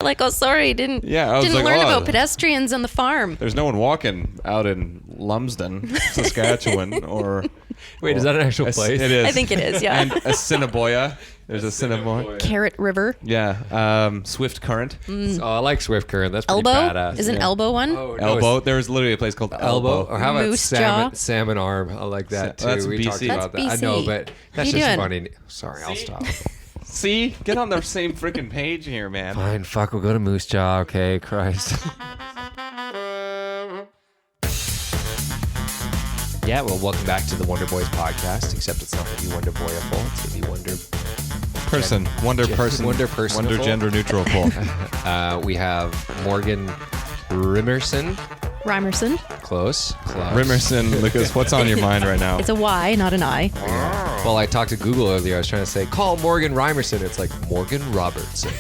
Like, oh, sorry, didn't learn about pedestrians on the farm. There's no one walking out in Lumsden, Saskatchewan, or... Wait, is that an actual place? It is. I think it is, yeah. And Assiniboia. There's Assiniboia. Carrot River. Yeah. Swift Current. Oh, I like Swift Current. That's pretty Elbow? badass. Is an Elbow one? Oh, no, Elbow. There's literally a place called Elbow. Or how about Moose Jaw? salmon arm? I like that too. That's we BC. talked about That's that. I know, BC. but that's What are you just doing? funny. Sorry, I'll stop. See? Get on the same freaking page here, man. Fine, fuck, we'll go to Moose Jaw. Okay, Christ. Yeah, well, welcome back to the Wonder Boys podcast, except it's not going to be Wonder Boyable. It's going to be Wonder Person. Wonder person. Wonder person. Wonder gender neutral. We have Morgan Rymerson. Close. Rymerson, Lucas, what's on your mind right now? It's a Y, not an I. Well, I talked to Google earlier. I was trying to say, call Morgan Rymerson. It's like Morgan Robertson.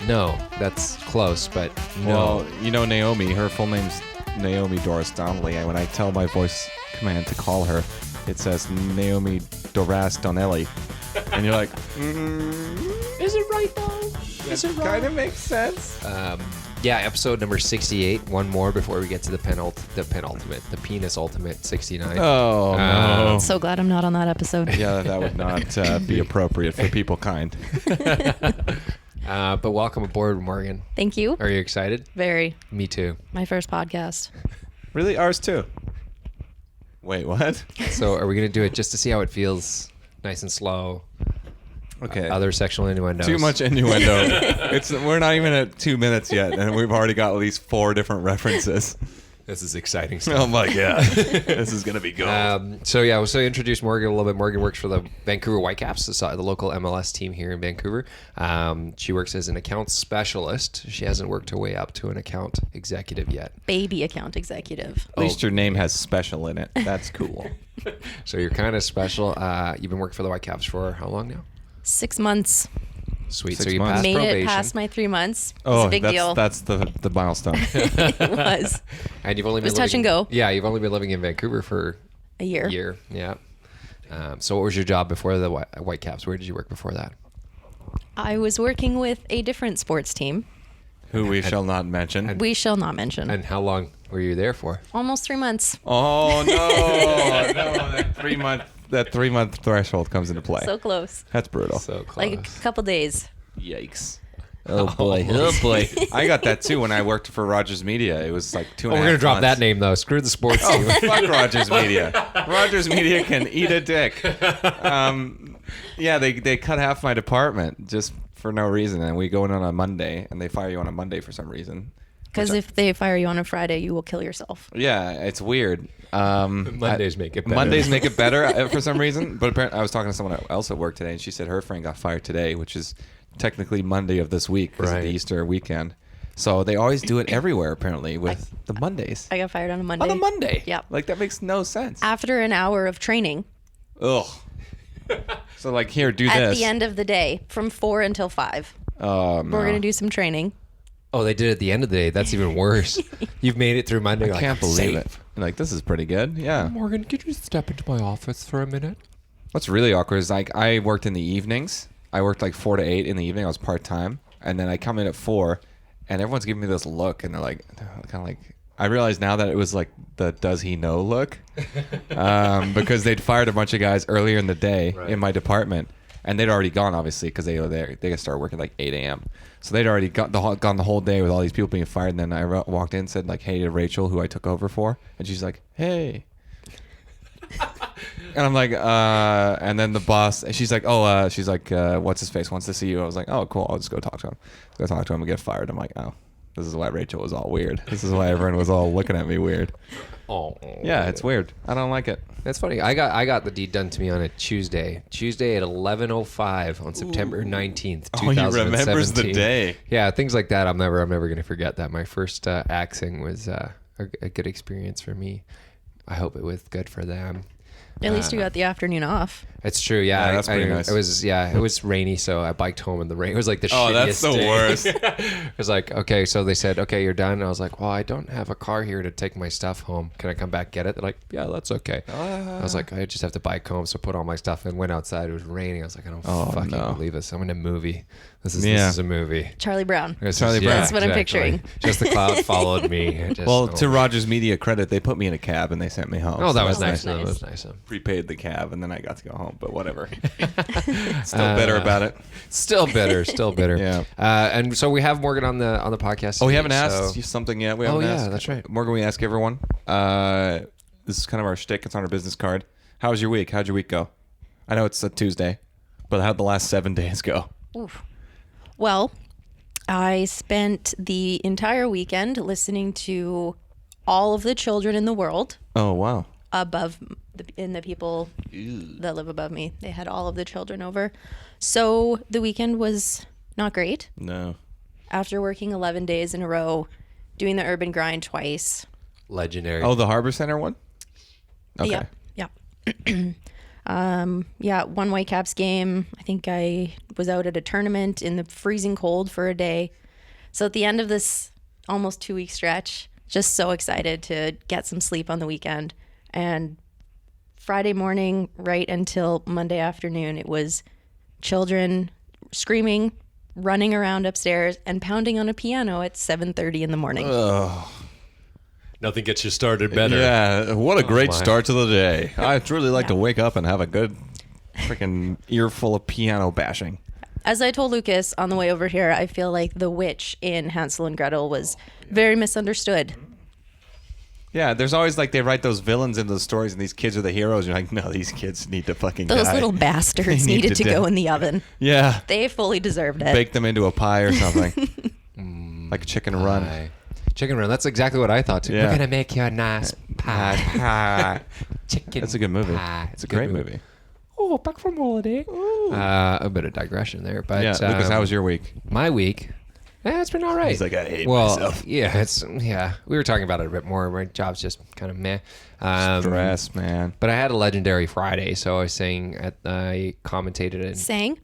No, that's close, but no. Well, you know Naomi, her full name's Naomi Doris Donnelly, and when I tell my voice command to call her, it says Naomi Doras Donnelly. And you're like, Is it right though? Is it right? Kind of makes sense. Yeah, episode number 68. One more before we get to the penis ultimate 69. Oh, no. So glad I'm not on that episode. Yeah, that would not be appropriate for people kind. But welcome aboard, Morgan. Thank you. Are you excited? Very. Me too. My first podcast. Really? Ours too? Wait, what? So are we going to do it just to see how it feels? Nice and slow. Okay. Other sexual innuendos. Too much innuendo. We're not even at 2 minutes yet, and we've already got at least 4 different references. This is exciting stuff. Oh my god, this is gonna be good. So introduce Morgan a little bit. Morgan works for the Vancouver Whitecaps, the local MLS team here in Vancouver. She works as an accounts specialist. She hasn't worked her way up to an account executive yet. Baby account executive. At least your name has special in it. That's cool. So you're kind of special. You've been working for the Whitecaps for how long now? 6 months. Sweet. 6 so you months. passed Made probation. it past my 3 months. It was a big deal. That's the milestone. It was. And you've only been was touch and go. Yeah, you've only been living in Vancouver for A year. Yeah. So what was your job before the Whitecaps? Where did you work before that? I was working with a different sports team. Who we shall not mention. We shall not mention. And how long were you there for? Almost 3 months. Oh no! That 3 month threshold comes into play. So close. That's brutal. So close. Like a couple days. Yikes. Oh boy. I got that too when I worked for Rogers Media. It was like 2.5 We're gonna drop months. that name though. Screw the sports team. Oh, fuck Rogers Media. Rogers Media can eat a dick. Yeah, they cut half my department just for no reason, and we go in on a Monday, and they fire you on a Monday for some reason. Because if they fire you on a Friday, you will kill yourself. Yeah, it's weird. Mondays make it better. Mondays make it better for some reason. But apparently, I was talking to someone else at work today, and she said her friend got fired today, which is technically Monday of this week because of the Easter weekend. So they always do it everywhere, apparently, with the Mondays. I got fired on a Monday. On a Monday? Yep. Like, that makes no sense. After an hour of training. Ugh. So, like, here, do this. At the end of the day, from 4 until 5. Oh, no. We're going to do some training. Oh, they did it at the end of the day. That's even worse. You've made it through Monday. I can't believe it. Like, this is pretty good. Yeah. Morgan, could you step into my office for a minute? What's really awkward is, like, I worked in the evenings. I worked, like, 4 to 8 in the evening. I was part-time. And then I come in at 4, and everyone's giving me this look. And they're like, kind of like, I realize now that it was, like, the does he know look. Because they'd fired a bunch of guys earlier in the day in my department. And they'd already gone, obviously, because they got started working like 8 a.m. So they'd already gone the whole day with all these people being fired. And then I walked in and said, like, hey to Rachel, who I took over for. And she's like, hey. And I'm like, and then the boss, she's like, what's his face wants to see you. I was like, oh, cool. I'll just go talk to him. Go talk to him and get fired. I'm like, oh, this is why Rachel was all weird. This is why everyone was all looking at me weird. Oh. Yeah, it's weird. I don't like it. That's funny. I got the deed done to me on a Tuesday at 11:05 on September 19th, 2017. Oh, he remembers the day. Yeah, things like that. I'm never going to forget that. My first axing was a good experience for me. I hope it was good for them. At least you got the afternoon off. It's true, yeah. That's pretty nice. It was rainy, so I biked home in the rain. It was like the shittiest that's the day. worst. It was like, okay, so they said, okay, you're done. And I was like, well, I don't have a car here to take my stuff home. Can I come back get it? They're like, yeah, that's okay. I was like, I just have to bike home, so put all my stuff in. Went outside. It was raining. I was like, I don't fucking believe this. I'm in a movie. This is a movie. Charlie Brown. Charlie Brown. That's what I'm picturing. Just the cloud followed me. Well, to Rogers Media credit, they put me in a cab and they sent me home. Oh, that was that's nice. nice. That was nice. Prepaid the cab and then I got to go home, but whatever. Still bitter about it. Still bitter. Yeah. And so we have Morgan on the podcast. Oh, we haven't today, asked so- you something yet. We haven't asked. That's right. Morgan, we ask everyone. This is kind of our shtick. It's on our business card. How was your week? How'd your week go? I know it's a Tuesday, but how'd the last 7 days go? Oof. Well, I spent the entire weekend listening to all of the children in the world Oh, wow. above the people that live above me. They had all of the children over. So the weekend was not great. No. After working 11 days in a row, doing the urban grind twice. Legendary. Oh, the Harbor Center one? Okay. Yeah. One Whitecaps game. I think I was out at a tournament in the freezing cold for a day. So at the end of this almost 2-week stretch, just so excited to get some sleep on the weekend. And Friday morning, right until Monday afternoon, it was children screaming, running around upstairs, and pounding on a piano at 7:30 in the morning. Nothing gets you started better. Yeah, what a great my. start to the day. I'd really like to wake up and have a good freaking earful of piano bashing. As I told Lucas on the way over here, I feel like the witch in Hansel and Gretel was very misunderstood. Yeah, there's always like they write those villains into the stories and these kids are the heroes. You're like, no, these kids need to fucking Those die. little bastards They need needed to to go die. in the oven. Yeah. They fully deserved it. Bake them into a pie or something. Like a chicken run. Pie. Chicken run. That's exactly what I thought too. Yeah. We're gonna make you a nice pie. Chicken. That's a good movie. pie. It's a great movie. Oh, back from holiday. A bit of digression there, but Yeah, Lucas, how was your week? my week? It's been all right. He's like, I hate well, myself. yeah. We were talking about it a bit more. My job's just kind of meh. Stress, man. But I had a legendary Friday, so I was saying I commentated and Sang?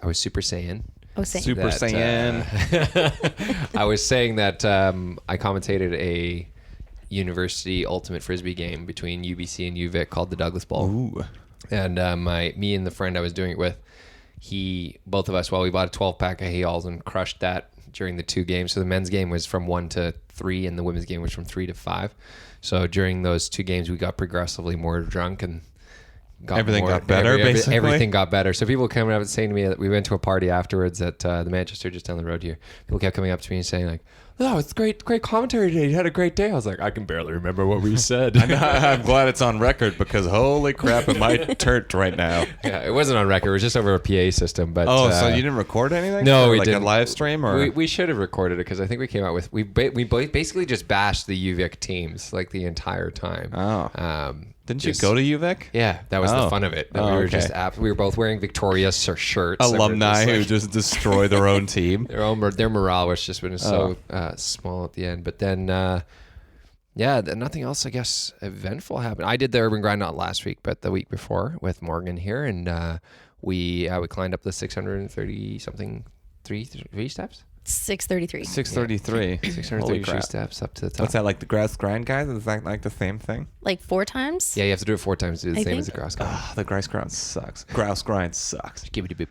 I was Super Saiyan. Oh, sang. Super that, Saiyan. I was saying that I commentated a university ultimate frisbee game between UBC and UVic called the Douglas Bowl. Ooh. And me and the friend I was doing it with, both of us, we bought a 12-pack of hay-alls and crushed that during the 2 games. So the men's game was from 1 to 3 and the women's game was from 3 to 5. So during those 2 games, we got progressively more drunk and Everything got better, basically? Everything got better. So people coming up and saying to me that we went to a party afterwards at the Manchester just down the road here. People kept coming up to me and saying like, "Oh, it's great commentary today. You had a great day." I was like, I can barely remember what we said. I'm glad it's on record because holy crap, it might turnt right now. Yeah, it wasn't on record. It was just over a PA system. But So you didn't record anything? No, Or we like didn't. a live stream or we should have recorded it because I think we came out with we basically just bashed the UVic teams like the entire time. Oh. Didn't you go to UVic? Yeah, that was the Oh. fun of it. That Oh, we were okay. just we were both wearing Victoria's shirts. and we're Alumni just, who like- just destroy their own team. their morale was just been so small at the end. But then, nothing else, I guess, eventful happened. I did the urban grind not last week, but the week before with Morgan here, and we climbed up the 630 something three steps. 6:33. 633. 633 steps up to the top. What's that, like the Grouse Grind guys? Is that like the same thing? Like 4 times? Yeah, you have to do it 4 times to do the I same as the think. Grouse Grind. The Grouse Grind sucks. Grouse Grind sucks. Give it a bit.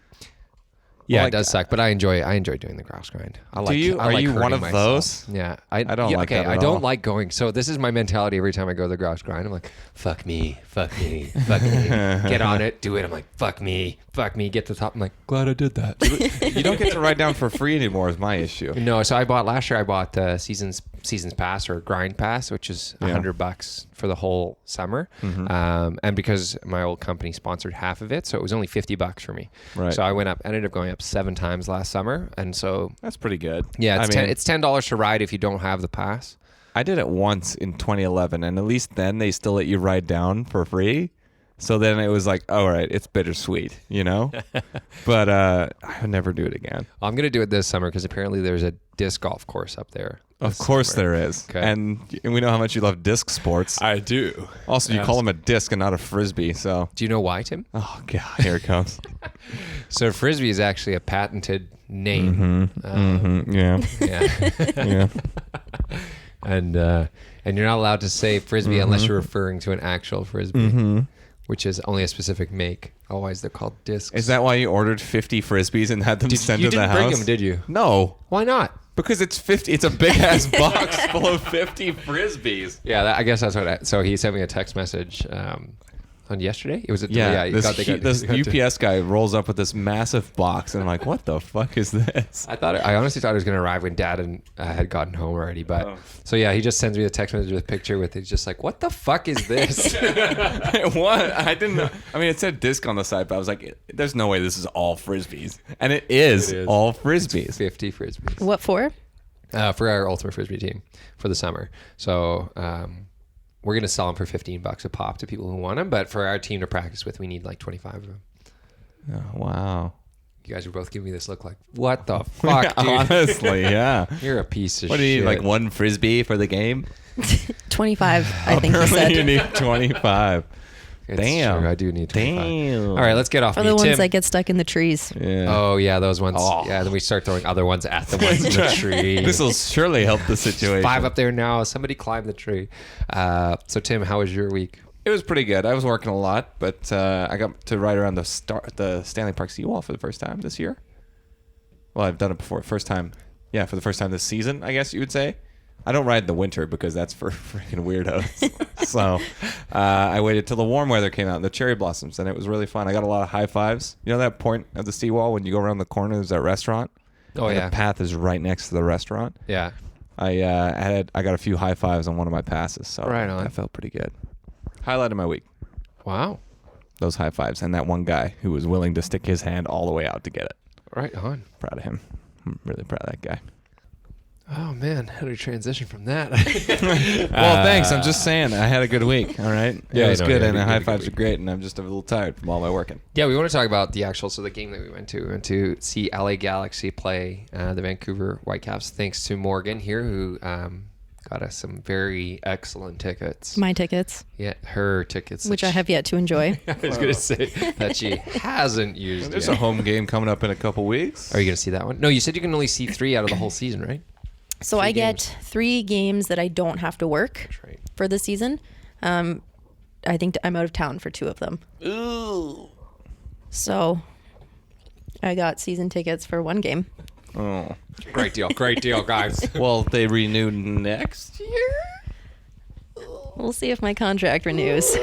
Yeah, Well, it does suck, but I enjoy doing the Grouse Grind. Are you hurting one of myself. those? Yeah, I don't like that at I don't all. like going. So this is my mentality every time I go to the Grouse Grind. I'm like, fuck me, fuck me, fuck me. Get on it, do it. I'm like, fuck me, get to the top. I'm like, glad I did that. You don't get to ride down for free anymore is my issue. No, so last year I bought seasons pass or grind pass, which is $100 for the whole summer. And because my old company sponsored half of it, so it was only $50 for me. Right. So I ended up going up 7 times last summer, and so That's pretty good. yeah, I mean, it's $10 to ride if you don't have the pass. I did it once in 2011, and at least then they still let you ride down for free. So then it was like, all right, it's bittersweet, you know? But I would never do it again. I'm gonna do it this summer because apparently there's a disc golf course up there. Of course there is. Okay. And we know how much you love disc sports. I do. Also, you call them a disc and not a frisbee, so... Do you know why, Tim? Oh, God, here it comes. So frisbee is actually a patented name. Yeah. Yeah. Yeah. And you're not allowed to say frisbee unless you're referring to an actual frisbee, which is only a specific make. Otherwise, they're called discs. Is that why you ordered 50 Frisbees and had them sent you to the didn't house? bring them, did you? No. Why not? Because it's 50. It's a big ass box full of 50 Frisbees. Yeah, I guess that's what. So he sent me a text message on yesterday. It was This UPS guy rolls up with this massive box, and I'm like, "What the fuck is this?" I honestly thought it was going to arrive when Dad and had gotten home already. But so yeah, he just sends me a text message with a picture with. He's just like, "What the fuck is this?" What? I didn't know. I mean, it said disc on the side, but I was like, "There's no way this is all Frisbees," and it is all Frisbees. 50 Frisbees. What for? For our ultimate Frisbee team for the summer. So we're going to sell them for $15 a pop to people who want them. But for our team to practice with, we need like 25 of them. Oh, wow. You guys are both giving me this look like, what the fuck, dude? Honestly, yeah. You're a piece of shit. What do you need, like one Frisbee for the game? 25, I think you said. You need 25. Damn. True, I do need 25. Damn. All right, let's get off Or me. the ones Tim. that get stuck in the trees. Yeah. Oh, yeah, those ones. Oh. Yeah, then we start throwing other ones at the ones in the tree. This will surely help the situation. 5 up there now. Somebody climb the tree. So, Tim, how was your week? It was pretty good. I was working a lot, but I got to ride around the Stanley Park seawall for the first time this year. Well, I've done it before. First time. Yeah, for the first time this season, I guess you would say. I don't ride in the winter because that's for freaking weirdos. So I waited till the warm weather came out and the cherry blossoms, and it was really fun. I got a lot of high fives. You know that point of the seawall when you go around the corner, there's that restaurant? Oh, and yeah. the path is right next to the restaurant. Yeah. I got a few high fives on one of my passes, so Right on. that felt pretty good. Highlight of my week, Wow. those high fives, and that one guy who was willing to stick his hand all the way out to get it. Right on. Proud of him. I'm really proud of that guy. Oh, man. How do we transition from that? Well, thanks. I'm just saying I had a good week. All right. Yeah, it was I know, good, yeah, and you the had a high good fives are week. great, and I'm just a little tired from all my working. Yeah, we want to talk about the actual, so the game that we went to. We went to see LA Galaxy play the Vancouver Whitecaps, thanks to Morgan here, who got us some very excellent tickets. My tickets, Yeah, her tickets. which I have yet to enjoy. I was going to say that she hasn't used There's yet. a home game coming up in a couple weeks. Are you going to see that one? No, you said you can only see 3 out of the whole season, right? So I get 3 games that I don't have to work That's right. for the season. I think I'm out of town for 2 of them. Ooh. Oh. So I got season tickets for 1 game. Oh. Great deal, guys. Well, they renew next year. We'll see if my contract renews.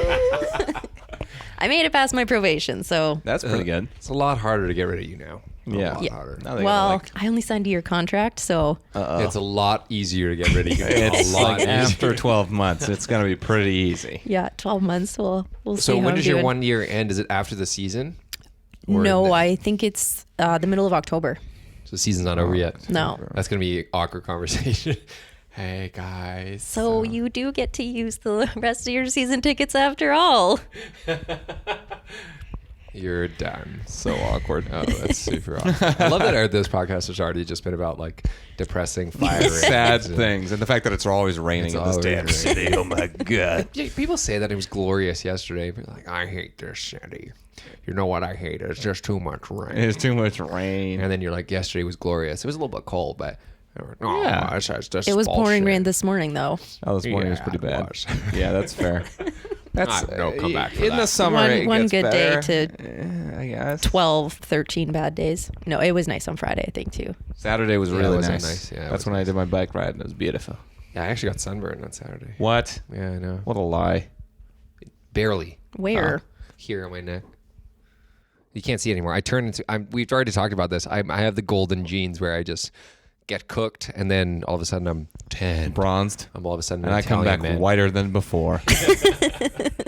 I made it past my probation, so That's pretty good. It's a lot harder to get rid of you now. Yeah. A lot harder. Now they well, gotta, I only signed a year contract, so It's a lot easier to get rid of you. it's a lot like easier. after 12 months, it's gonna be pretty easy. yeah, 12 months. We'll see. So how when I'm does your doing. 1 year end? Is it after the season? Or No, I think it's the middle of October. So the season's not over yet. No. That's gonna be an awkward conversation. Hey guys. So you do get to use the rest of your season tickets after all. You're done. So awkward. Oh, that's super awkward. I love that this podcast has already just been about like depressing fire Sad ratings and- things, and the fact that it's always raining It's in this always damn raining. city. Oh my god. Yeah, people say that it was glorious yesterday. But like, I hate this city. You know what I hate? It's just too much rain. It's too much rain. And then you're like, yesterday was glorious. It was a little bit cold, but oh, Yeah. it's just It was pouring bullshit. rain this morning, though. Oh, this morning was Yeah, pretty it bad. was. Yeah, that's fair. That's No comeback for in that. the summer. it One gets good day better. to I guess 12, 13 bad days. No, it was nice on Friday, I think, too. Saturday was Yeah, it really was nice. nice. Yeah, it that's was when I nice. did my bike ride, and it was beautiful. Yeah, I actually got sunburned on Saturday. What? Yeah, I know. What a lie. Barely. Where? Here on my neck. You can't see anymore. I turn into. We've already talked about this. I have the golden genes where I just get cooked, and then all of a sudden I'm tan. Bronzed. I'm all of a sudden And an I come Italian back man. whiter than before.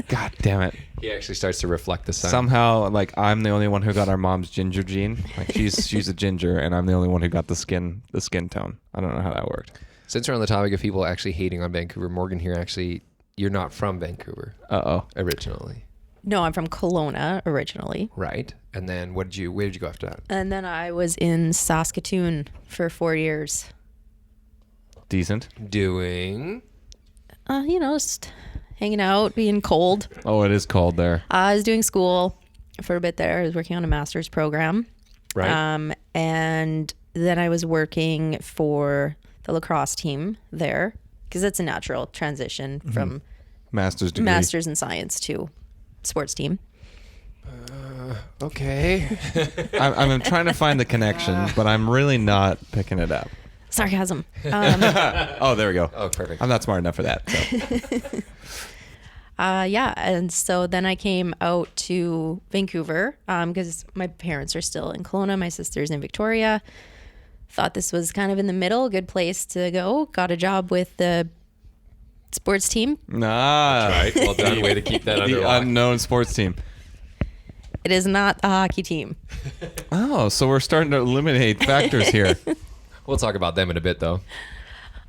God damn it. He actually starts to reflect the sun. Somehow, like, I'm the only one who got our mom's ginger gene. Like, she's a ginger, and I'm the only one who got the skin tone. I don't know how that worked. Since we're on the topic of people actually hating on Vancouver, Morgan here actually, you're not from Vancouver Uh-oh. originally, No, I'm from Kelowna originally. right? And then where did you go after that? And then I was in Saskatoon for 4 years. Decent. Doing. Just hanging out, being cold. Oh, it is cold there. I was doing school for a bit there. I was working on a master's program. Right. And then I was working for the lacrosse team there because it's a natural transition from Master's degree. master's in science to sports team. Okay. I'm trying to find the connection, but I'm really not picking it up. Sarcasm. Oh, there we go. Oh, perfect. I'm not smart enough for that. So. Yeah, and so then I came out to Vancouver because my parents are still in Kelowna. My sister's in Victoria. Thought this was kind of in the middle, good place to go. Got a job with the sports team. Nah. Right. Well done. Way to keep that under The lock. unknown sports team. It is not a hockey team. Oh, so we're starting to eliminate factors here. We'll talk about them in a bit, though.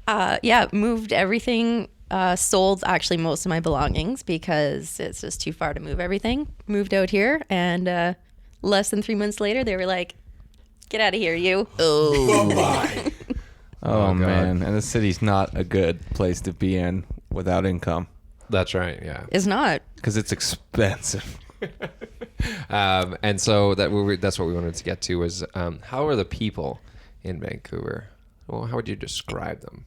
Yeah, moved everything. Sold actually most of my belongings because it's just too far to move everything. Moved out here, and less than 3 months later, they were like, "Get out of here, you!" Oh, Oh, man. And the city's not a good place to be in without income That's right. Yeah. It's not. because it's expensive. And so that's what we wanted to get to was how are the people in Vancouver? Well, how would you describe them?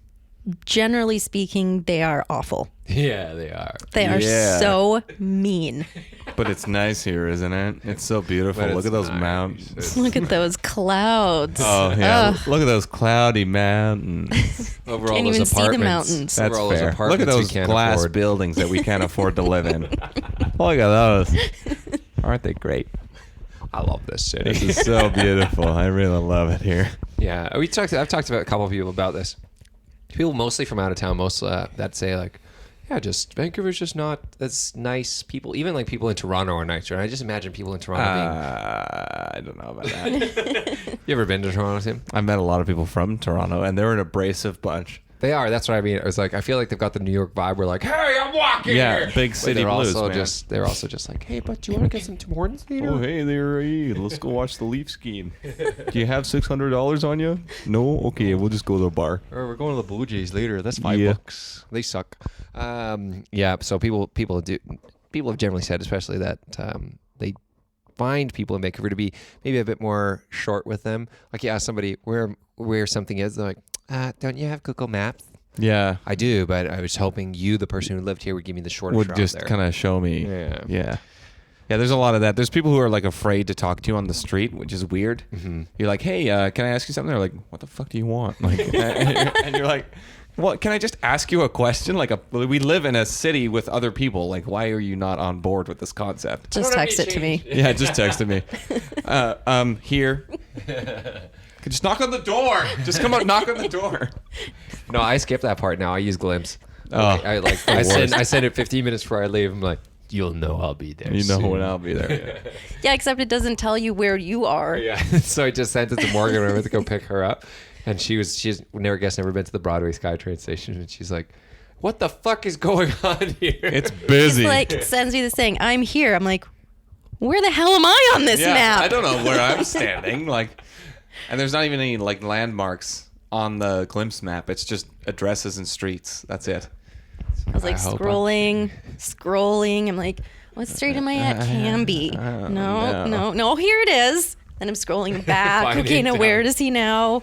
Generally speaking, they are awful. Yeah, they are. They are Yeah. so mean. But it's nice here, isn't it? It's so beautiful. But Look it's at those nice. mountains. It's- Look at those clouds. Oh, yeah. Ugh. Look at those cloudy mountains. Over all Can't those even see the apartments. mountains. That's Over all those fair. Look at apartments we those can't glass afford. buildings that we can't afford to live in. Look at those. Aren't they great? I love this city. This is so beautiful. I really love it here. Yeah, I've talked to a couple of people about this. People mostly from out of town, most that say like, yeah, just Vancouver's just not as nice. People, even like people in Toronto are nicer. And I just imagine people in Toronto being. I don't know about that. You ever been to Toronto, Tim? I met a lot of people from Toronto, and they're an abrasive bunch. They are. That's what I mean. It was like I feel like they've got the New York vibe. We're like, hey, I'm walking Yeah, here. big But city they're blues, also man. they're also just like, hey, but do you want to get some Tim Hortons later? Oh, hey there, let's go watch the Leafs game. Do you have $600 on you? No? Okay, we'll just go to the bar. Or we're going to the Blue Jays later. That's Yeah. $5. They suck. Yeah. So people have generally said, especially that they find people in Vancouver to be maybe a bit more short with them. Like you ask somebody where something is, they're like, don't you have Google Maps? Yeah. I do, but I was hoping you, the person who lived here, would give me the shortest Would route just there. kind of show me. Yeah. Yeah. Yeah, there's a lot of that. There's people who are like afraid to talk to you on the street, which is weird. Mm-hmm. You're like, hey, can I ask you something? They're like, what the fuck do you want? Like, and you're like, what? Can I just ask you a question? Like, we live in a city with other people. Like, why are you not on board with this concept? Just text it to me. Yeah, just texted me. Here. Just knock on the door. Just come out, knock on the door. No, I skip that part now. I use Glimpse. Oh, I send it 15 minutes before I leave. I'm like, you'll know I'll be there. You know soon. when I'll be there. Yeah, except it doesn't tell you where you are. Yeah. So I just sent it to Morgan when I went to go pick her up, and she's never been to the Broadway SkyTrain station, and she's like, "What the fuck is going on here?" It's It's busy. like sends me this thing. I'm here. I'm like, where the hell am I on this map? I don't know where I'm standing. Like, and there's not even any like landmarks on the Glimpse map. It's just addresses and streets. That's it. I was like I hope scrolling. I'm like, what street am I at? Canby. no. No. Here it is. Then I'm scrolling back. Finding Okay, now it where down. is he now?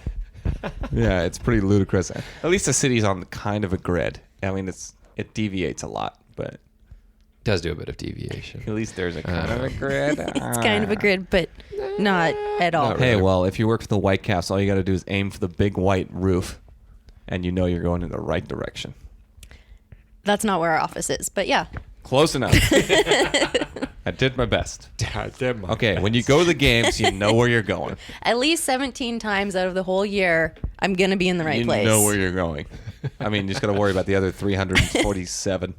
Yeah, it's pretty ludicrous. At least the city's on kind of a grid. I mean, it deviates a lot, but does do a bit of deviation. at least there's a kind of a grid. It's kind of a grid, but not at all. Not Hey, really. well, if you work for the Whitecaps, all you got to do is aim for the big white roof, and you know you're going in the right direction. That's not where our office is, but yeah. Close enough. I did my best. Okay, when you go to the games, you know where you're going. At least 17 times out of the whole year, I'm going to be in the right You place. know where you're going. I mean, you just got to worry about the other 347.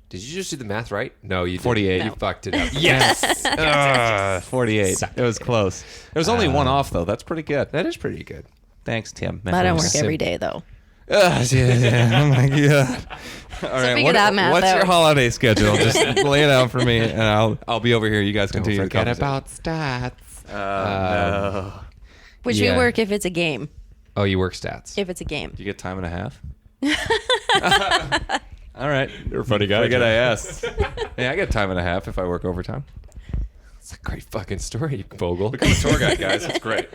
Did you just do the math right? No, you didn't. 48. You fucked it up. Yes. 48. It was close. There was only one off, though. That's pretty good. That is pretty good. Thanks, Tim. I don't work every day, though. Yeah. Oh, my God. All right. figure that math what's your out. holiday schedule? Just lay it out for me, and I'll be over here. You guys Don't continue forget the conversation. about stats. No. Which Yeah. we work if it's a game. Oh, you work stats. If it's a game. Do you get time and a half? All right. You're a funny guy. Forget I asked. Yeah, I get time and a half if I work overtime. It's a great fucking story, Vogel. Become a tour guide, guys. It's great.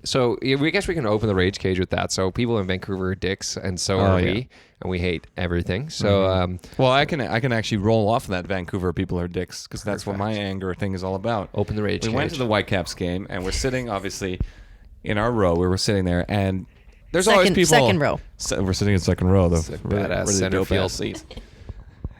So we guess we can open the rage cage with that. So people in Vancouver are dicks, and so are we, and we hate everything. So well, I can actually roll off of that. Vancouver people are dicks, because that's what my anger thing is all about. Open the rage cage. We went to the Whitecaps game, and we're sitting obviously in our row. We were sitting there, and there's always people. Second row. We're sitting in second row, though. Badass center field seats.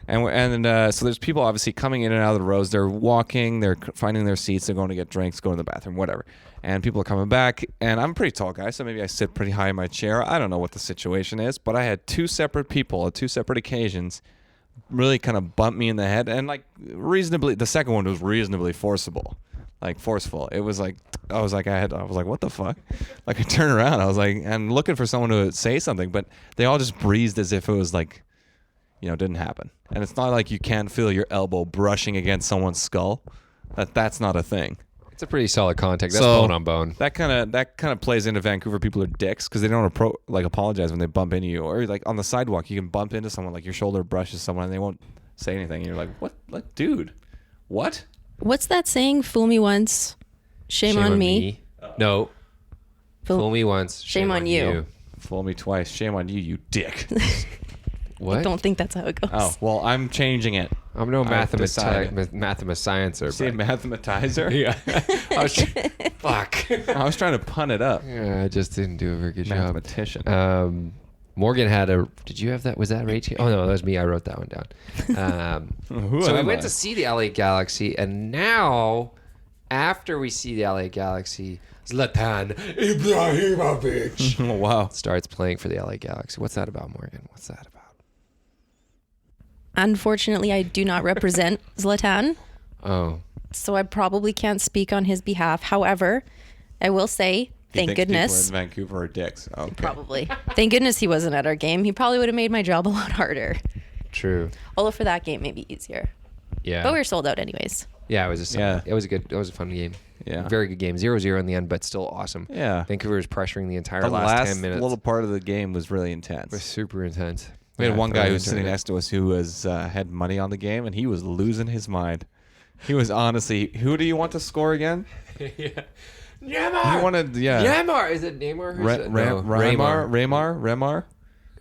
And so there's people obviously coming in and out of the rows. They're walking, they're finding their seats, they're going to get drinks, going to the bathroom, whatever. And people are coming back, and I'm a pretty tall guy, so maybe I sit pretty high in my chair. I don't know what the situation is, but I had two separate people at two separate occasions really kind of bump me in the head, and like reasonably, the second one was reasonably forceful. It was like, I was like, what the fuck? Like I turned around, I was like, and looking for someone to say something, but they all just breezed as if it was like, didn't happen. And it's not like you can't feel your elbow brushing against someone's skull. That's not a thing. it's a pretty solid contact. That's bone on bone. That kind of plays into Vancouver people are dicks because they don't apologize when they bump into you, or like on the sidewalk you can bump into someone, like your shoulder brushes someone and they won't say anything. And you're like, what, dude? What? What's that saying? Fool me once, shame on me. No. Fool me once, shame on you. Fool me twice, shame on you, you dick. What? I don't think that's how it goes. Oh, well, I'm changing it. I'm no mathematicizer. Say mathematizer? Yeah. Fuck. I was trying to pun it up. Yeah, I just didn't do a very good Mathematician. job. Morgan had a... Did you have that? Was that Rachel? Oh, no, that was me. I wrote that one down. So we went to see the LA Galaxy, and now, after we see the LA Galaxy, Zlatan Ibrahimovic Oh, wow. starts playing for the LA Galaxy. What's that about, Morgan? What's that about? Unfortunately, I do not represent Zlatan. Oh. So I probably can't speak on his behalf. However, I will say, thank goodness. People in Vancouver are dicks. Okay. Probably. Thank goodness he wasn't at our game. He probably would have made my job a lot harder. True. Although for that game, maybe easier. Yeah. But we were sold out anyways. Yeah, it was it was a fun game. Yeah. Very good game. 0-0 in the end, but still awesome. Yeah. Vancouver was pressuring the entire The last 10 minutes. little part of the game was really intense. It was super intense. We had one guy who was thoroughly sitting next to us who was had money on the game, and he was losing his mind. He was honestly, who do you want to score again? Yeah. Neymar! He wanted, Neymar! Is it Neymar? Remar?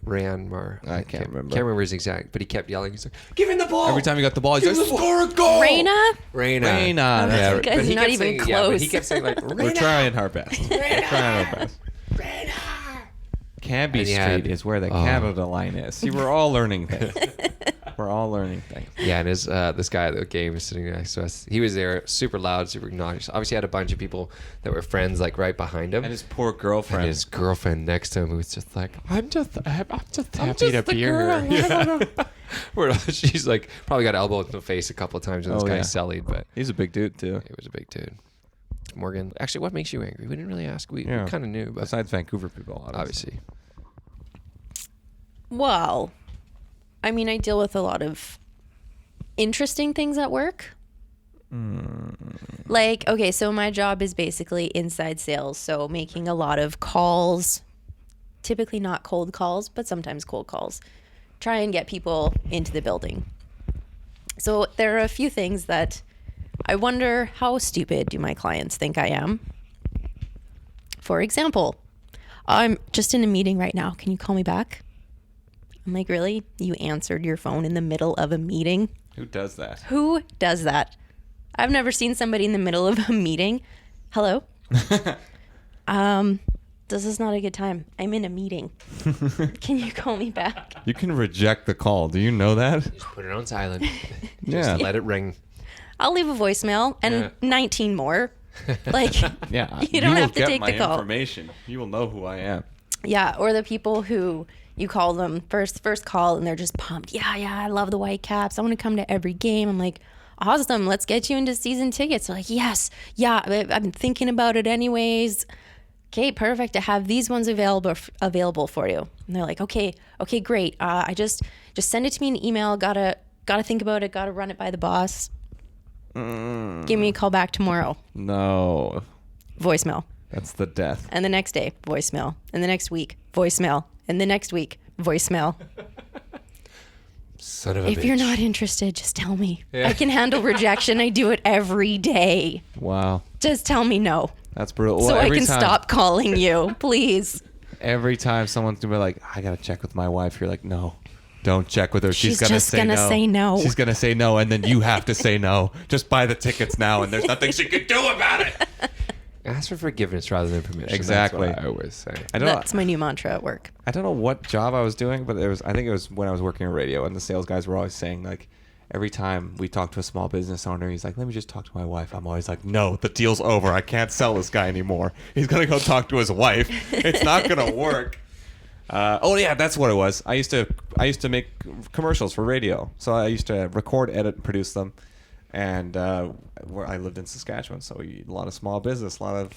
Ranmar. I can't remember. Can't remember his exact, but he kept yelling. He's like, give him the ball! Every time he got the ball, he's like, score a goal! Reyna? Reyna. That but guy's he not kept even saying, close. Yeah, but he kept saying like, Reyna! We're trying our best. Reyna! Canby Street is where the Canada line is. See, we're all learning things. Yeah, and his this guy at the game was sitting next to us. He was there, super loud, super obnoxious. Obviously, had a bunch of people that were friends, like right behind him. And his poor girlfriend. And his girlfriend next to him, who was just like, I'm just happy to be here. Yeah. She's like, probably got elbowed in the face a couple of times when this guy sullied, but he's a big dude too. He was a big dude. Morgan, actually, what makes you angry? We didn't really ask. We kind of knew, but besides Vancouver people, obviously. Well, I mean, I deal with a lot of interesting things at work. Like, okay, so my job is basically inside sales, so making a lot of calls, typically not cold calls, but sometimes cold calls. Try and get people into the building. So there are a few things that I wonder, how stupid do my clients think I am? For example, I'm just in a meeting right now. Can you call me back? I'm like, really? You answered your phone in the middle of a meeting? Who does that? Who does that? I've never seen somebody in the middle of a meeting. Hello? This is not a good time. I'm in a meeting. Can you call me back? You can reject the call. Do you know that? just put it on silent. Yeah. Let it ring. I'll leave a voicemail and 19 more. Like, Yeah. you don't have to take the call. Information. You will know who I am. Yeah, or the people who you call them first call and they're just pumped. Yeah, I love the Whitecaps. I want to come to every game. I'm like, awesome. Let's get you into season tickets. They're like, yes. Yeah, I've been thinking about it anyways. Okay, perfect. To have these ones available for you. And they're like, okay, great. I just send it to me in email. Gotta think about it. Gotta run it by the boss. Give me a call back tomorrow. No. Voicemail. That's the death. And the next day, voicemail. And the next week, voicemail. And the next week, voicemail. Son of a If bitch. you're not interested, just tell me. Yeah. I can handle rejection. I do it every day. Wow. Just tell me no. That's brutal. So Well, I every can time- stop calling you, please. Every time someone's gonna be like, I gotta check with my wife, you're like, no, don't check with her. She's gonna just say gonna no. say no. She's gonna say no, and then you have to say no. Just buy the tickets now, and there's nothing she can do about it. Ask for forgiveness rather than permission. Exactly. That's what I always say. I don't. That's my new mantra at work. I don't know what job I was doing, but I think it was when I was working in radio, and the sales guys were always saying, like, every time we talk to a small business owner, he's like, let me just talk to my wife. I'm always like, no, the deal's over. I can't sell this guy anymore. He's going to go talk to his wife. It's not going to work. Oh, yeah, that's what it was. I used to make commercials for radio. So I used to record, edit, and produce them. And where I lived in Saskatchewan, so a lot of small business, a lot of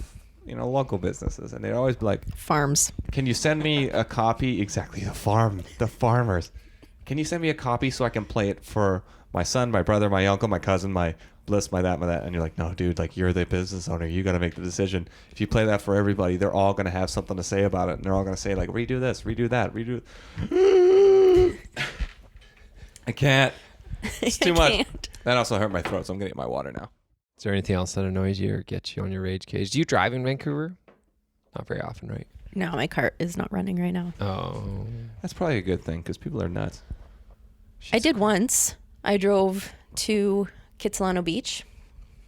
local businesses. And they'd always be like, Farms. can you send me a copy? Exactly, the farmers. Can you send me a copy so I can play it for my son, my brother, my uncle, my cousin, my bliss, my that, my that? And you're like, no, dude, like, you're the business owner. You got to make the decision. If you play that for everybody, they're all going to have something to say about it. And they're all going to say, like, redo this, redo that, redo. I can't. It's too much. Can't. That also hurt my throat, so I'm going to get my water now. Is there anything else that annoys you or gets you on your rage cage? Do you drive in Vancouver? Not very often, right? No, my car is not running right now. Oh. That's probably a good thing because people are nuts. I did once. I drove to Kitsilano Beach.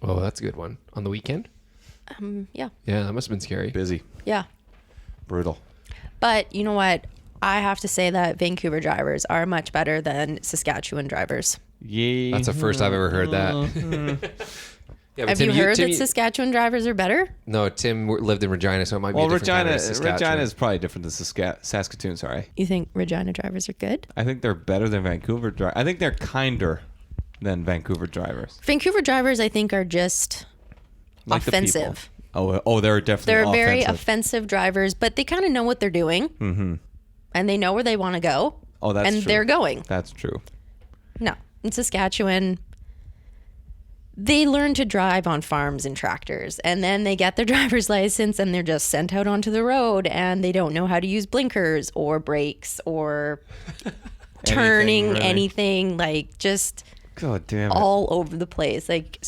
Oh, that's a good one. On the weekend? Yeah. Yeah, that must have been scary. Busy. Yeah. Brutal. But you know what? I have to say that Vancouver drivers are much better than Saskatchewan drivers. Yeah. That's the first I've ever heard that. Yeah, but Have Tim, you heard Tim, that Saskatchewan drivers are better? No, Tim lived in Regina, so it might be Well, a different kind Regina, of Saskatchewan. Regina is probably different than Saskatoon. Sorry, You think Regina drivers are good? I think they're better than Vancouver drivers. I think they're kinder than Vancouver drivers. Vancouver drivers, I think, are just Like the people. offensive. Oh, they're definitely. They're very offensive. offensive drivers, but they kind of know what they're doing. Mm-hmm. And they know where they want to go. Oh, that's and true. they're going. That's true. No. In Saskatchewan, they learn to drive on farms and tractors, and then they get their driver's license and they're just sent out onto the road, and they don't know how to use blinkers or brakes or turning really. anything, like just God damn it. all over the place. Like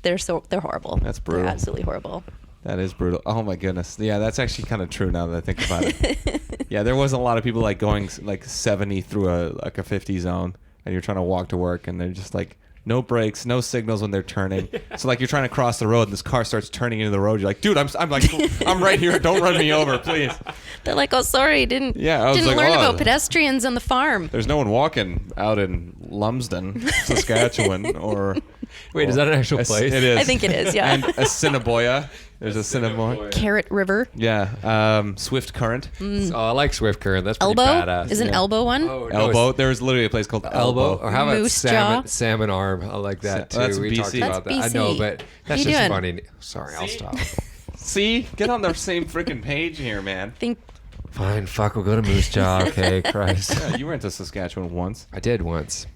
they're horrible. That's brutal. They're absolutely horrible. That is brutal. Oh my goodness. Yeah, that's actually kind of true now that I think about it. Yeah, there wasn't a lot of people like going like 70 through a 50 zone, and you're trying to walk to work, and they're just like no brakes, no signals when they're turning. So like you're trying to cross the road, and this car starts turning into the road. You're like, dude, I'm right here. Don't run me over, please. They're like, oh, sorry, didn't Yeah, I was like, learn oh. about pedestrians on the farm. There's no one walking out in Lumsden, Saskatchewan, or Wait, is that an actual place? It is. I think it is, yeah. And Assiniboia. There's Assiniboia. Carrot River. Yeah. Swift Current. Oh, I like Swift Current. That's pretty Elbow? badass. Is an Yeah. elbow one? Oh, no, Elbow. it's There was literally a place called Elbow? Or how about Moose Jaw? salmon arm? I like that too. That's We BC. talked about that. That's I know, BC. but that's What you just doing? funny. Sorry, I'll stop. See? Get on the same freaking page here, man. Think Fine, fuck, we'll go to Moose Jaw. Okay, Christ. Yeah, you went to Saskatchewan once. I did once.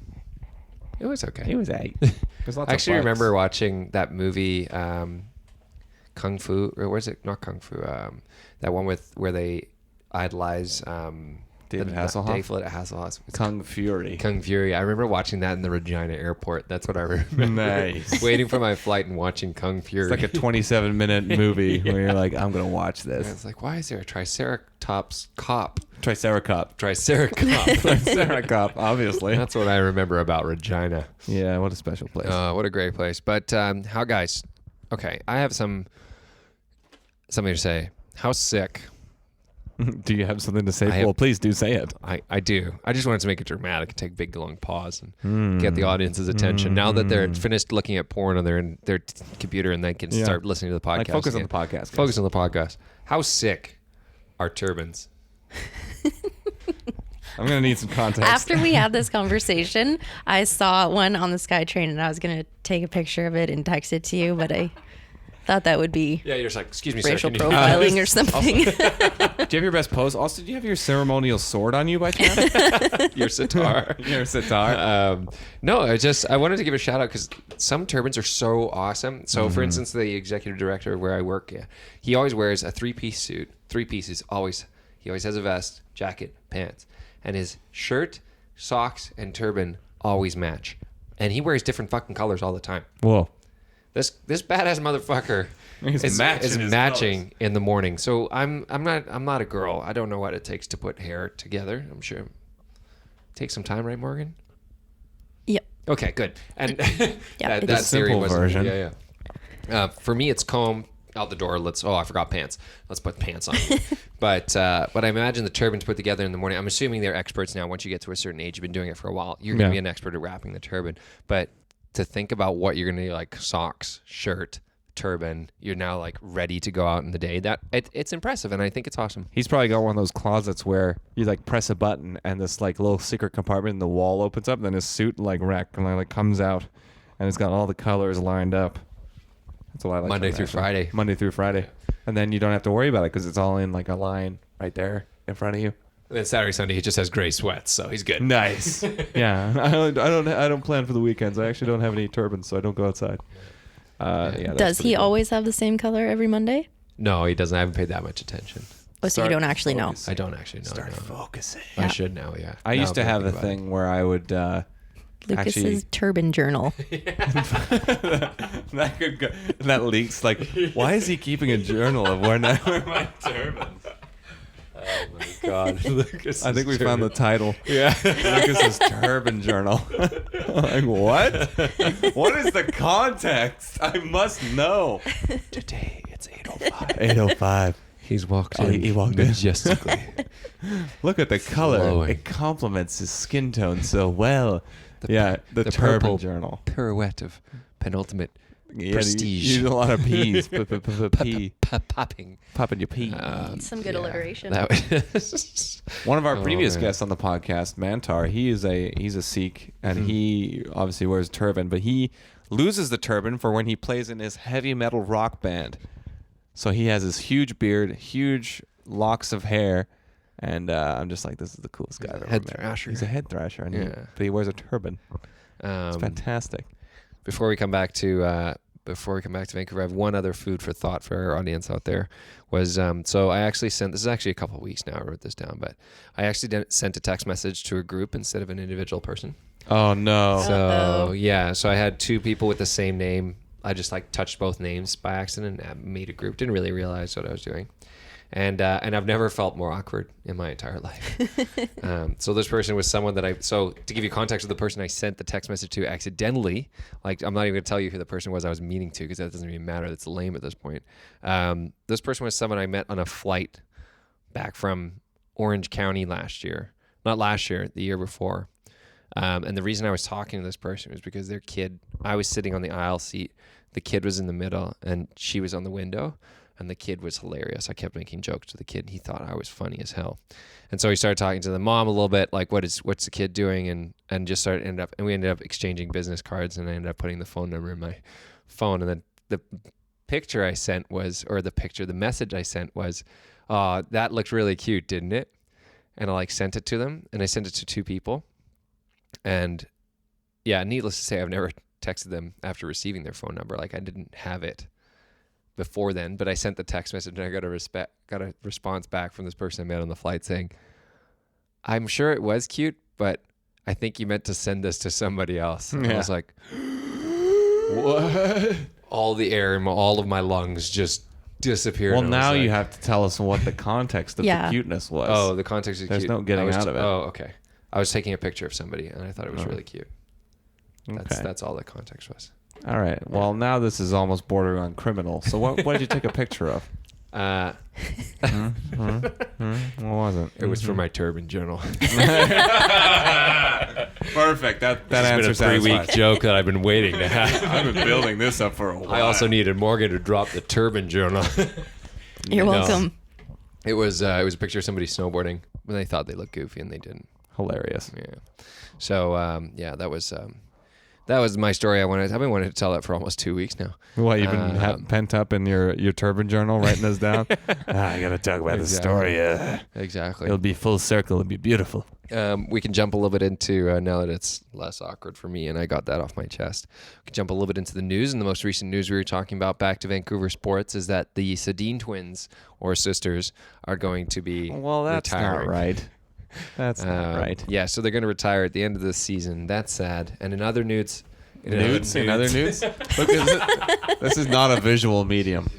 It was okay. It was 8. I actually remember watching that movie, Kung Fu, or was it not Kung Fu? That one where they idolize David Hasselhoff? David Hasselhoff. It's Kung Fury. Kung Fury. I remember watching that in the Regina airport. That's what I remember. Nice. Waiting for my flight and watching Kung Fury. It's like a 27-minute movie where you're like, I'm going to watch And this. it's like, why is there a Triceratops cop? Triceracop. Triceracop. Triceracop, obviously. That's what I remember about Regina. Yeah, what a special place. What a great place. But how, guys? Okay, I have something to say. How sick? Do you have something to say? I have- Well, please do say it. I do. I just wanted to make it dramatic and take a big long pause and get the audience's attention. Now that they're finished looking at porn on their computer and they can Yeah. start listening to the podcast. Like, focus on again. the podcast, guys. Focus on the podcast. How sick are turbans? I'm going to need some context. after we had this conversation, I saw one on the SkyTrain, and I was gonna take a picture of it and text it to you, but I thought that would be Yeah, you're just like, excuse me, racial sir. can you-" profiling or something. Do you have your best pose? Also, do you have your ceremonial sword on you by chance? Your sitar. Your sitar. No, I wanted to give a shout out because some turbans are so awesome. So, for instance, the executive director where I work, he always wears a 3-piece suit. 3 pieces, always. He always has a vest, jacket, pants, and his shirt, socks, and turban always match. And he wears different fucking colors all the time. Whoa. This badass motherfucker is matching in the morning. So I'm not a girl. I don't know what it takes to put hair together. I'm sure it takes some time, right, Morgan? Yep. Okay, good. And Yeah, that theory simple was version. Yeah. For me, it's comb out the door. I forgot pants. Let's put pants on. But I imagine the turbans put together in the morning. I'm assuming they're experts now. Once you get to a certain age, you've been doing it for a while. You're going to be an expert at wrapping the turban. But to think about what you're going to do, like socks, shirt, turban, you're now like ready to go out in the day. It's impressive, and I think it's awesome. He's probably got one of those closets where you like press a button and this like little secret compartment in the wall opens up, and then his suit like comes out, and it's got all the colors lined up. That's what I like. Monday through Friday. And then you don't have to worry about it because it's all in like a line right there in front of you. And then Saturday, Sunday, he just has gray sweats, so he's good. Nice. Yeah, I don't plan for the weekends. I actually don't have any turbans, so I don't go outside. Does he always have the same color every Monday? No, he doesn't. I haven't paid that much attention. Oh, so you don't actually know. I don't actually know. Start focusing. I should now, yeah. I used to have a thing where I would Lucas's turban journal. that could go, that leaks. Like, why is he keeping a journal of when I wear my turban? Oh my God, Lucas! I think we found the title. Yeah, Lucas's turban journal. Like, what? What is the context? I must know. Today it's 8:05. 8:05. He's walked in. He walked in majestically. Look at the color. Flowing. It complements his skin tone so well. The turban purple journal. Pirouette of penultimate Yeah, prestige. You use a lot of P's. Popping. Popping your P. Some good alliteration. One of our previous man. guests on the podcast, Mantar, he's a Sikh, and he obviously wears a turban, but he loses the turban for when he plays in his heavy metal rock band. So he has this huge beard, huge locks of hair, and I'm just like, this is the coolest guy I've ever Head met. thrasher. He's a head thrasher, and but he wears a turban. It's fantastic. Before we come back to Vancouver, I have one other food for thought for our audience out there. So I actually sent, this is actually a couple of weeks now, I wrote this down, but I actually sent a text message to a group instead of an individual person. Oh no. So so I had two people with the same name. I just like touched both names by accident and made a group. Didn't really realize what I was doing. And I've never felt more awkward in my entire life. So this person was someone that so to give you context of the person I sent the text message to accidentally, like I'm not even going to tell you who the person was I was meaning to because that doesn't even matter. That's lame at this point. This person was someone I met on a flight back from Orange County last year. Not last year, the year before. And the reason I was talking to this person was because their kid, I was sitting on the aisle seat, the kid was in the middle and she was on the window. And the kid was hilarious. I kept making jokes to the kid. He thought I was funny as hell. And so he started talking to the mom a little bit, like what's the kid doing? And just we ended up exchanging business cards and I ended up putting the phone number in my phone. And then the picture I sent the message I sent was, that looked really cute, didn't it? And I sent it to them and I sent it to two people. And yeah, needless to say, I've never texted them after receiving their phone number. I didn't have it before then, but I sent the text message and I got a response back from this person I met on the flight saying, I'm sure it was cute, but I think you meant to send this to somebody else. And I was like, what? All the air in all of my lungs just disappeared. Well, now you have to tell us what the context of the cuteness was. Oh, the context is There's cute. no getting out of it. Oh, okay. I was taking a picture of somebody and I thought it was really cute. Okay. That's all the context was. All right. Well, now this is almost bordering on criminal. So what did you take a picture of? What was it? It was for my turban journal. Perfect. That It's been a 3-week joke that I've been waiting to have. I've been building this up for a while. I also needed Morgan to drop the turban journal. You're welcome. It was a picture of somebody snowboarding when they thought they looked goofy and they didn't. Hilarious. Yeah. So that was my story. I've been wanting to tell that for almost 2 weeks now. What, you've been pent up in your turban journal, writing this down? I got to talk about the story. Exactly. It'll be full circle. It'll be beautiful. We can jump a little bit into, now that it's less awkward for me and I got that off my chest, we can jump a little bit into the news. And the most recent news we were talking about back to Vancouver sports is that the Sedin twins or sisters are going to be Well, that's retiring. not right. That's not right. Yeah, so they're going to retire at the end of the season. That's sad. And in other nudes. Another nudes? Look, this is not a visual medium,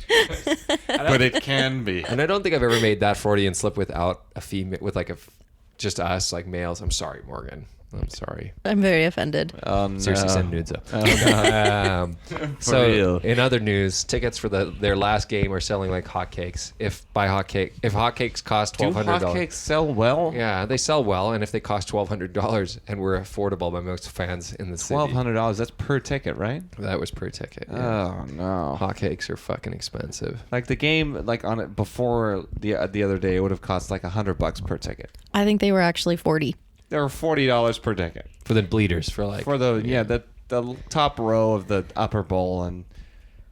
but it can be. And I don't think I've ever made that Freudian slip without a female, with like just us, like males. I'm sorry, Morgan. I'm sorry. I'm very offended. Seriously, send nudes up. So, real. in other news, tickets for their last game are selling like hotcakes. If hotcakes cost Do $1,200, hotcakes sell well? yeah, they sell well. And if they cost $1,200, and we're affordable by most fans in the city, $1,200. That's per ticket, right? that was per ticket. Yeah. Oh no! Hotcakes are fucking expensive. Like the game, like on it before the other day, it would have cost like $100 per ticket. I think they were actually 40. They were $40 per ticket For the bleeders, for the top row of the upper bowl, and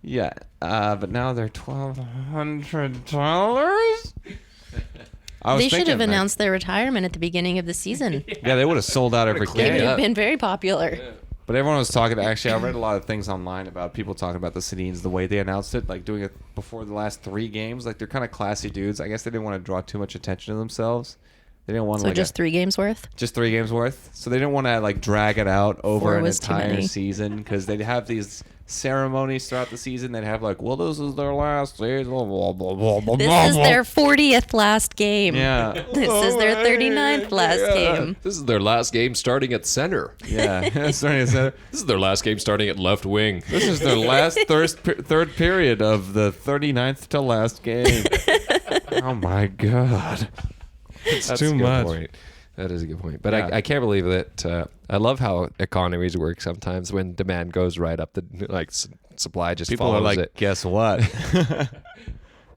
but now they're $1,200. They should have announced their retirement at the beginning of the season. Yeah, they would have sold out every They game. would have been very popular. But everyone was talking. Actually, I read a lot of things online about people talking about the Sedins, the way they announced it, like doing it before the last 3 games. Like they're kind of classy dudes. I guess they didn't want to draw too much attention to themselves. They didn't want So just 3 games worth? Just 3 games worth. So they didn't want to like drag it out over 4 an was too entire many. season because they'd have these ceremonies throughout the season. They'd have like, well, this is their last season. Blah, blah, blah, blah, blah, This is their 40th last game. Yeah. This is their 39th last game. This is their last game starting at center. Yeah. Starting at center. This is their last game starting at left wing. This is their last third period of the 39th to last game. Oh my God. It's That's too a good much. point. That is a good point. But Yeah. I can't believe that. I love how economies work sometimes when demand goes right up, supply just People follows are like, it. guess what?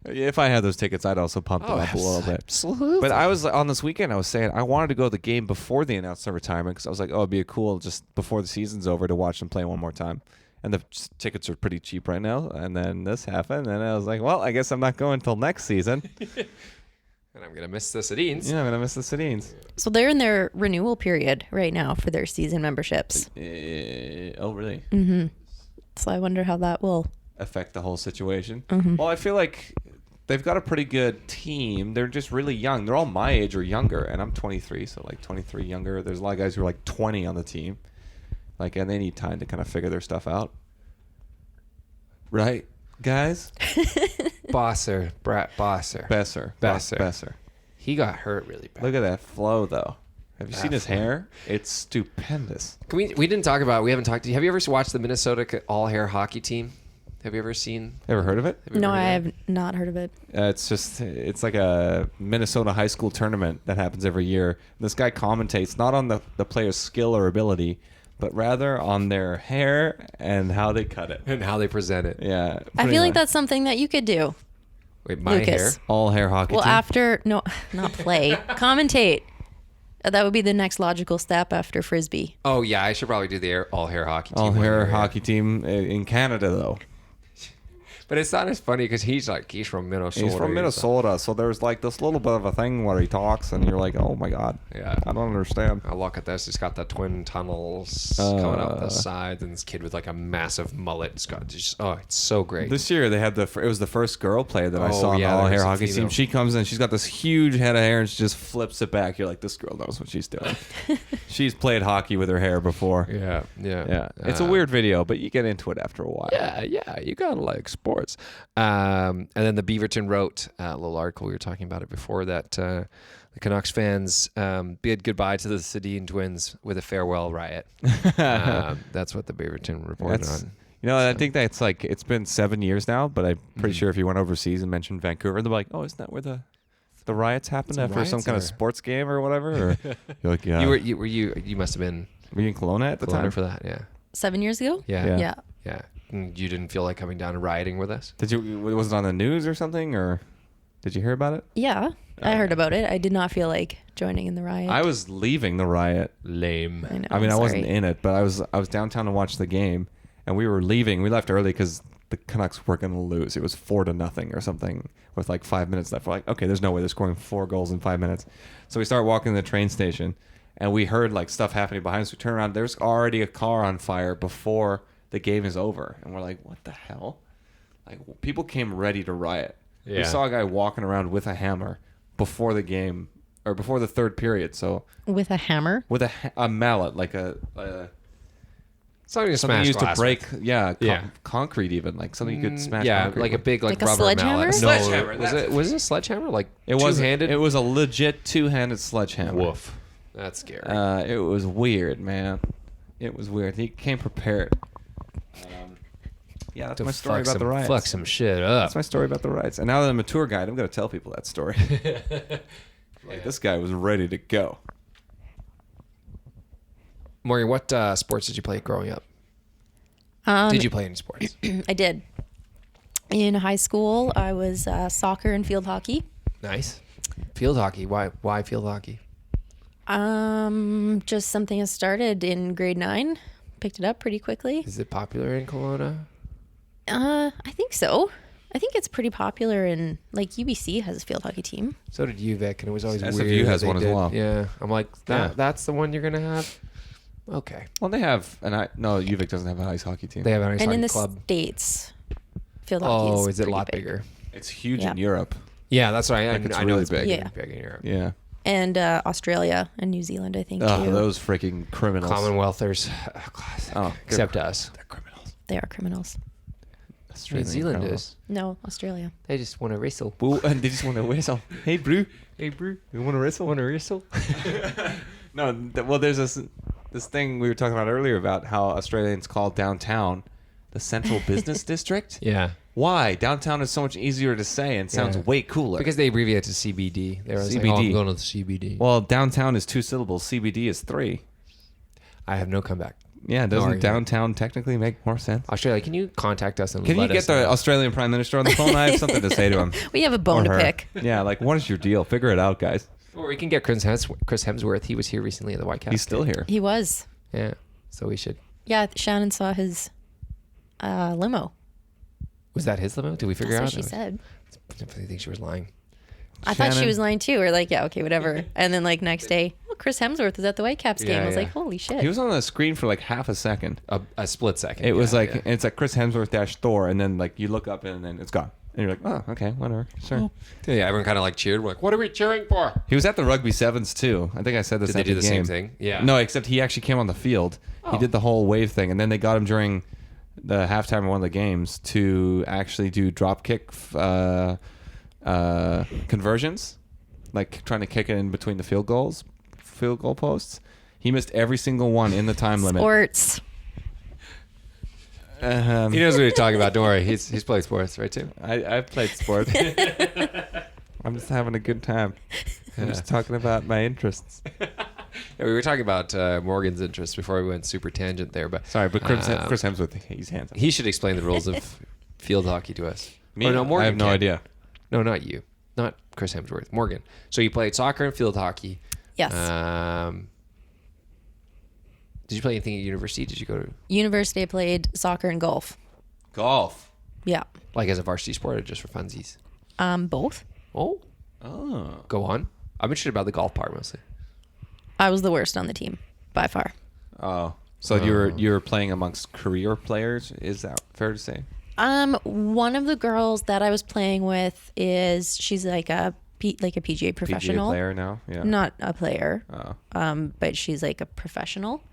If I had those tickets, I'd also pump them up a little bit. Absolutely. But I was on this weekend. I was saying I wanted to go to the game before they announced their retirement because I was like, oh, it'd be cool just before the season's over to watch them play one more time. And the tickets are pretty cheap right now. And then this happened, and I was like, well, I guess I'm not going until next season. And I'm gonna miss the Sedins. Yeah, I'm gonna miss the Sedins. So they're in their renewal period right now for their season memberships. Oh, really? Mm-hmm. So I wonder how that will. Affect the whole situation. Mm-hmm. Well, I feel like they've got a pretty good team. They're just really young. They're all my age or younger, and I'm 23, so like 23 younger. There's a lot of guys who are like 20 on the team, like, and they need time to kind of figure their stuff out, right, guys? Bosser. Besser. He got hurt really bad. Look at that flow, though. Have you seen his hair? It's stupendous. We didn't talk about. We haven't talked. Have you ever watched the Minnesota all-hair hockey team? Have you ever seen? Ever heard of it? Have you No, ever heard I of it? have not heard of it. It's like a Minnesota high school tournament that happens every year. This guy commentates not on the player's skill or ability, but rather on their hair and how they cut it. And how they present it. Yeah. I feel like that's something that you could do. Wait, my Lucas. hair? all hair hockey Well, team. not play, commentate. That would be the next logical step after Frisbee. Oh yeah, I should probably do the all-hair hockey team. All one hair year, yeah. hockey team in Canada, though. But it's not as funny because he's from Minnesota. He's from Minnesota, so there's like this little bit of a thing where he talks, and you're like, oh my God. Yeah. I don't understand. Oh, look at this. He's got the twin tunnels coming up the sides, and this kid with like a massive mullet. It's got just, it's so great. This year they had it was the first girl player that I saw on the yeah, all there hair was a hockey female. team. She comes in, she's got this huge head of hair, and she just flips it back. You're like, this girl knows what she's doing. She's played hockey with her hair before. yeah. Yeah. It's a weird video, but you get into it after a while. Yeah, you gotta like sports. And then the Beaverton wrote a little article. We were talking about it before that the Canucks fans bid goodbye to the Sedin twins with a farewell riot. That's what the Beaverton reported on. You know, I think that's like, it's been 7 years now, but I'm pretty sure if you went overseas and mentioned Vancouver, they're like, oh, isn't that where the riots happened Some after some riots kind of or- sports game or whatever? Or you're like, yeah. You must have been Were you in Kelowna at the Kelowna time? for that. Yeah. 7 years ago? Yeah. Yeah. And you didn't feel like coming down and rioting with us? Did you? Was it on the news or something, or did you hear about it? Yeah. I heard about it. I did not feel like joining in the riot. I was leaving the riot. Lame. I know. I mean, I wasn't sorry. in it, but I was downtown to watch the game, and we were leaving. We left early because the Canucks were going to lose. It was 4-0 or something with like 5 minutes left. We're like, okay, there's no way they're scoring 4 goals in 5 minutes. So we start walking to the train station, and we heard like stuff happening behind us. We turn around. There's already a car on fire before the game is over, and we're like, what the hell? Like, people came ready to riot. We Yeah. saw a guy walking around with a hammer before the game or before the third period. So With a hammer. with a mallet, like a Something to something smash used to glass break, with. yeah, concrete even, like something you could smash. Yeah, concrete like a with. big Like a rubber sledgehammer? mallet. Sledgehammer, No, was it a sledgehammer? Like It was two-handed? It was a legit two-handed sledgehammer. Woof. That's scary. It was weird, man. It was weird. He came prepared. Yeah, that's To my story fuck about the some- riots. Fuck some shit up. That's my story about the riots. And now that I'm a tour guide, I'm going to tell people that story. Like, this guy was ready to go. Morgan, what sports did you play growing up? Did you play any sports? I did. In high school, I was soccer and field hockey. Nice. Field hockey. Why field hockey? Just something I started in grade 9. Picked it up pretty quickly. Is it popular in Kelowna? I think so. I think it's pretty popular in, like, UBC has a field hockey team. So did UVic, and it was always SFU weird. has that one they as did- well. Yeah. I'm like, Yeah. that's the one you're going to have? Okay. Well, they have, no, UVic doesn't have an ice hockey team. They have an ice And hockey in the club. States, field hockey Oh, is is it a pretty lot big. bigger? It's huge Yeah. in Europe. Yeah, that's right. Like, it's I know really it's big. Yeah. big in Europe. Yeah. And Australia and New Zealand, I think, Oh, too. those freaking criminals. Commonwealthers. Classic. Oh, Except us. They're criminals. They are criminals. New Australian Zealand criminals. is. No, Australia. They just want to wrestle. Well, and they just want to whistle. Hey, bro. Hey, bro. You want to wrestle? Want to wrestle? No, well, there's this thing we were talking about earlier about how Australians call downtown the central business district. Yeah. Why? Downtown is so much easier to say and sounds Yeah. way cooler. Because they abbreviate it to CBD. They're always like, CBD. oh, I'm going to the CBD. Well, downtown is 2 syllables. CBD is 3. I have no comeback. Yeah, No doesn't argument. downtown technically make more sense? Australia, can you contact us and Can you let get us the know? Australian Prime Minister on the phone? I have something to say to him. We have a bone Or to her. pick. Yeah, like, what is your deal? Figure it out, guys. Or we can get Chris Hemsworth. He was here recently at the Whitecaps. He's still here. He was. Yeah. So we should. Yeah, Shannon saw his limo. Was that his limo? Did we figure That's out? what she said. I think she was lying. I thought she Shannon. was lying too, or like, yeah, okay, whatever. And then like next day, oh, Chris Hemsworth was at the Whitecaps game. Yeah, I was yeah. like, holy shit. He was on the screen for like half a second. A split second. It was Yeah, like, yeah. it's like Chris Hemsworth dash Thor, and then like you look up and then it's gone. And you're like, oh, okay, whatever. Sure. Yeah, everyone kind of like cheered. We're like, what are we cheering for? He was at the Rugby Sevens too. I think I said this Did they at do the the game. same thing? Yeah. No, except he actually came on the field. He Oh. did the whole wave thing, and then they got him during the halftime of one of the games to actually do drop kick conversions, like trying to kick it in between the field goal posts. He missed every single one in the time limit. Sports. He knows what he's talking about. Don't worry. He's played sports, right, too? I've played sports. I'm just having a good time. I'm just talking about my interests. Yeah, we were talking about Morgan's interests before we went super tangent there, but Sorry, but Chris Hemsworth, he's handsome. he should explain the rules of field hockey to us. Me? Or no, Morgan I have no can. idea. No, not you. Not Chris Hemsworth. Morgan. So you played soccer and field hockey. Yes. Did you play anything at university? Did you go to University, I played soccer and golf. Golf. Yeah. like as a varsity sport or just for funsies? Both. Oh, go on. I'm interested about the golf part mostly. I was the worst on the team by far. Oh, so you're playing amongst career players? Is that fair to say? One of the girls that I was playing with she's like a PGA professional. PGA player now? Yeah. Not a player. Oh. But she's like a professional.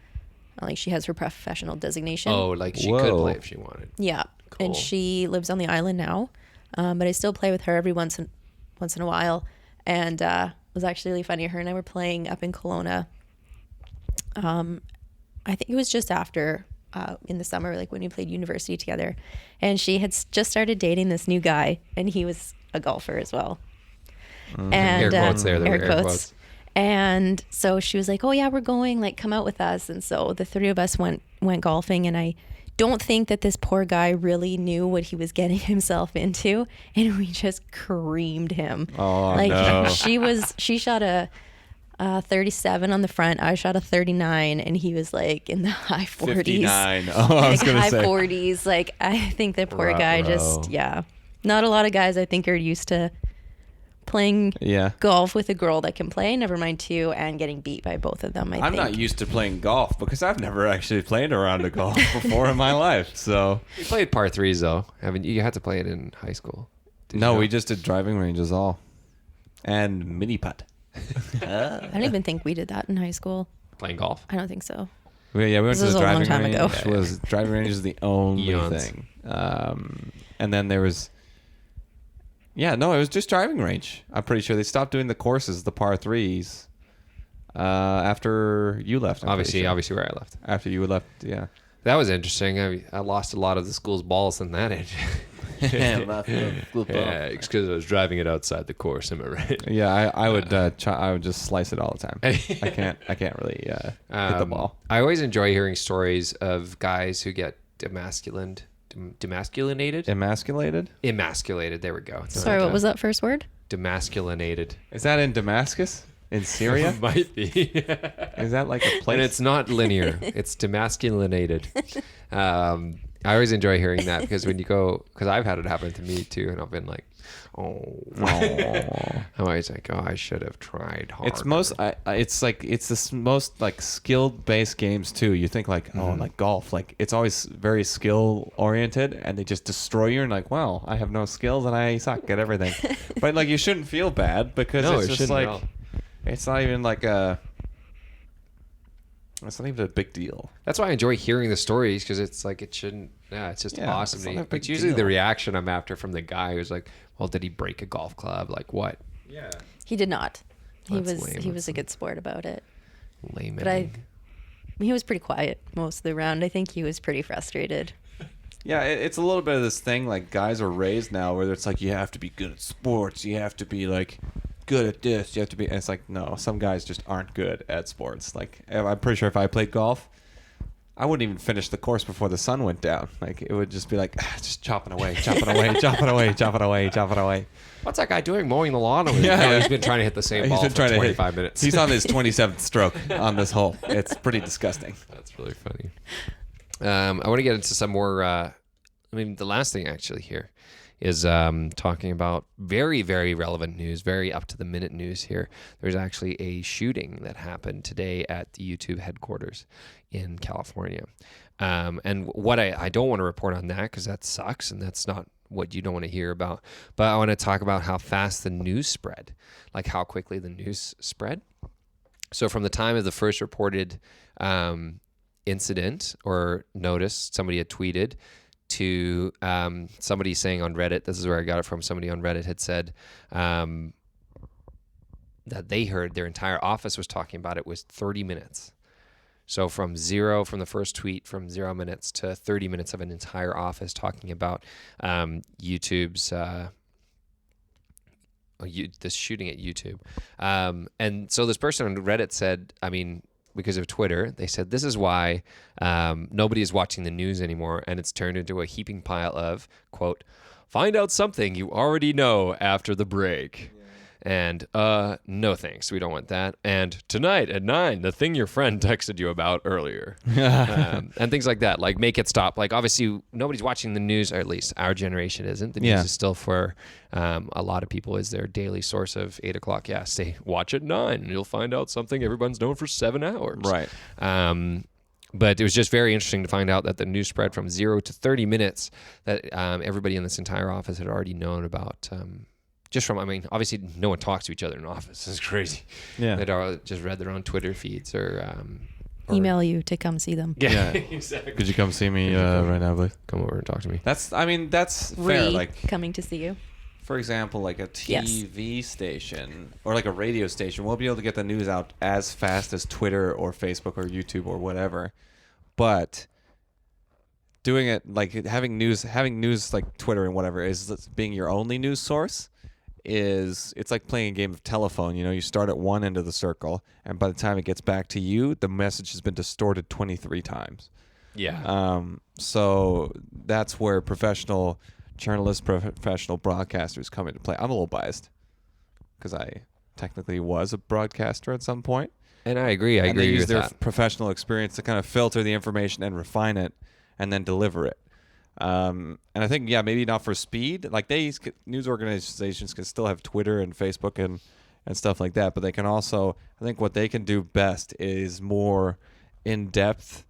Like she has her professional designation. Oh, like she could Whoa. play if she wanted. Yeah. Cool. And she lives on the island now. But I still play with her every once in a while. And it was actually really funny. Her and I were playing up in Kelowna. I think it was just after in the summer, like when we played university together. And she had just started dating this new guy, and he was a golfer as well. And Air quotes there. There were air quotes. And so she was like, "Oh yeah, we're going. Like, come out with us." And so the three of us went golfing, and I don't think that this poor guy really knew what he was getting himself into, and we just creamed him. Oh, like no. she shot a 37 on the front. I shot a 39, and he was like in the high 40s. 59. Oh, I was Like gonna high say. 40s. Like I think the poor guy just Not a lot of guys I think are used to playing golf with a girl that can play, never mind two, and getting beat by both of them. I'm not used to playing golf because I've never actually played a round of golf before in my life. So You played par threes though. I mean, you had to play it in high school. Did you no, not? we just did driving ranges all, and mini putt. I don't even think we did that in high school. Playing golf. I don't think so. We went This to was the a long driving time range. ago. Driving range is the only Eons. thing. And then there was, it was just driving range. I'm pretty sure they stopped doing the courses, the par threes, after you left. I'm pretty sure. Obviously where I left. After you left, yeah. That was interesting. I lost a lot of the school's balls in that age. Yeah, it's because I was driving it outside the course. Am I right? Yeah, I would I would just slice it all the time. I can't really hit the ball. I always enjoy hearing stories of guys who get demasculated. Emasculated. There we go. Sorry, what was that first word? Demasculinated. Is that in Damascus? In Syria? Might be. Is that like a place? And it's not linear. It's demasculinated. I always enjoy hearing that because when you go, because I've had it happen to me too, and I've been like, I'm always like, I should have tried harder. It's the most like skill based games too. You think like, like golf, like it's always very skill oriented, and they just destroy you. And like, well, I have no skills and I suck at everything. But like, you shouldn't feel bad because it's just like, it's not even like it's not even a big deal. That's why I enjoy hearing the stories because it's like it shouldn't. Yeah, it's just awesome. It's usually the reaction I'm after from the guy who's like, "Well, did he break a golf club? Like what?" Yeah, he did not. He That's was a good sport about it. Layman. But he was pretty quiet most of the round. I think he was pretty frustrated. Yeah, it's a little bit of this thing like guys are raised now where it's like you have to be good at sports, you have to be like good at this, you have to be, and it's like no, some guys just aren't good at sports. Like I'm pretty sure if I played golf, I wouldn't even finish the course before the sun went down. Like it would just be like just chopping away. What's that guy doing mowing the lawn over there? Yeah, he's been trying to hit the same ball for 25 minutes. He's on his 27th stroke on this hole. It's pretty disgusting. That's really funny. I want to get into some more. The last thing actually here is talking about very, very relevant news, very up to the minute news here. There's actually a shooting that happened today at the YouTube headquarters in California. And what I don't want to report on that because that sucks and that's not what you don't want to hear about. But I want to talk about how fast the news spread, like how quickly the news spread. So from the time of the first reported incident or notice, somebody had tweeted, to somebody saying on Reddit, this is where I got it from, somebody on Reddit had said that they heard their entire office was talking about it was 30 minutes. So from the first tweet, from 0 minutes to 30 minutes of an entire office talking about YouTube's, this shooting at YouTube. And so this person on Reddit said, because of Twitter, they said this is why nobody is watching the news anymore, and it's turned into a heaping pile of, quote, find out something you already know after the break. Yeah. And no thanks, we don't want that. And tonight at 9, the thing your friend texted you about earlier. And things like that, like make it stop. Like obviously nobody's watching the news, or at least our generation isn't. The news is still for a lot of people is their daily source of 8 o'clock. Yeah, watch at 9 and you'll find out something everyone's known for 7 hours. Right. But it was just very interesting to find out that the news spread from 0 to 30 minutes that everybody in this entire office had already known about. Just from, obviously no one talks to each other in office. It's crazy. Yeah. They'd all just read their own Twitter feeds or email you to come see them. Yeah. Exactly. Could you come see me right now, please? Come over and talk to me. That's fair. Like coming to see you. For example, like a TV station or like a radio station won't be able to get the news out as fast as Twitter or Facebook or YouTube or whatever. But doing it like having news like Twitter and whatever is being your only news source. It's like playing a game of telephone. You start at one end of the circle, and by the time it gets back to you, the message has been distorted 23 times. Yeah. So that's where professional journalists, professional broadcasters come into play. I'm a little biased because I technically was a broadcaster at some point. And I agree. I agree they use with their that. Professional experience to kind of filter the information and refine it, and then deliver it. And I think, maybe not for speed. Like news organizations can still have Twitter and Facebook and stuff like that, but they can also, I think what they can do best is more in-depth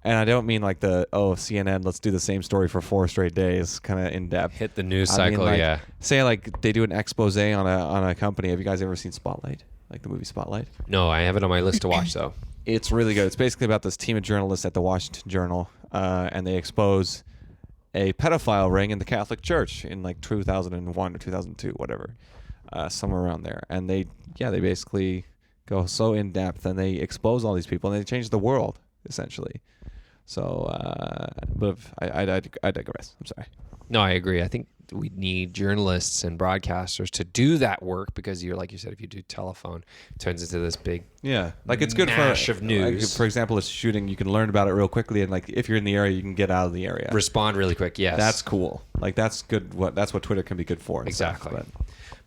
And I don't mean like the CNN, let's do the same story for 4 straight days, kind of in depth. Hit the news cycle, yeah. Say like they do an expose on a company. Have you guys ever seen Spotlight? Like the movie Spotlight? No, I have it on my list to watch though. It's really good. It's basically about this team of journalists at the Washington Journal, and they expose a pedophile ring in the Catholic Church in like 2001 or 2002, whatever, somewhere around there. And they basically go so in depth, and they expose all these people, and they change the world essentially. So, but I digress. I'm sorry. No, I agree. I think we need journalists and broadcasters to do that work because like you said, if you do telephone, it turns into this big like it's good for of news. Like, for example, a shooting, you can learn about it real quickly, and like if you're in the area, you can get out of the area. Respond really quick. Yes, that's cool. Like that's good. That's what Twitter can be good for. Exactly.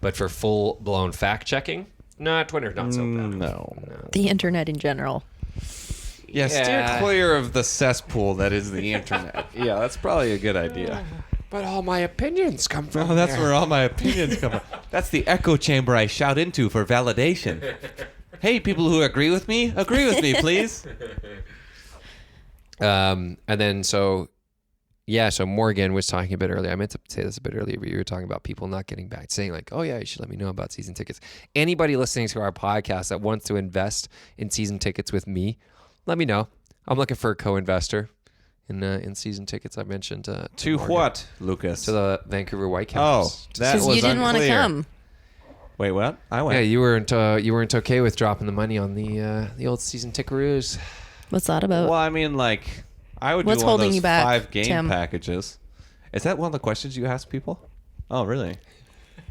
But for full blown fact checking, Twitter not so bad. No. The internet in general. Yeah, steer clear of the cesspool that is the internet. Yeah, that's probably a good idea. But all my opinions come from that's where all my opinions come from. That's the echo chamber I shout into for validation. Hey, people who agree with me, please. And then so Morgan was talking a bit earlier. I meant to say this a bit earlier, but you were talking about people not getting back, saying like, oh yeah, you should let me know about season tickets. Anybody listening to our podcast that wants to invest in season tickets with me, let me know. I'm looking for a co-investor in season tickets. I mentioned to what, Lucas? To the Vancouver Whitecaps. Oh, that was you didn't want to come. Wait, what? I went. Yeah, you weren't okay with dropping the money on the old season tickaroos. What's that about? Well, I mean, like, I would What's do one holding of those you back, 5 game Tim? packages. Is that one of the questions you ask people? Oh, really?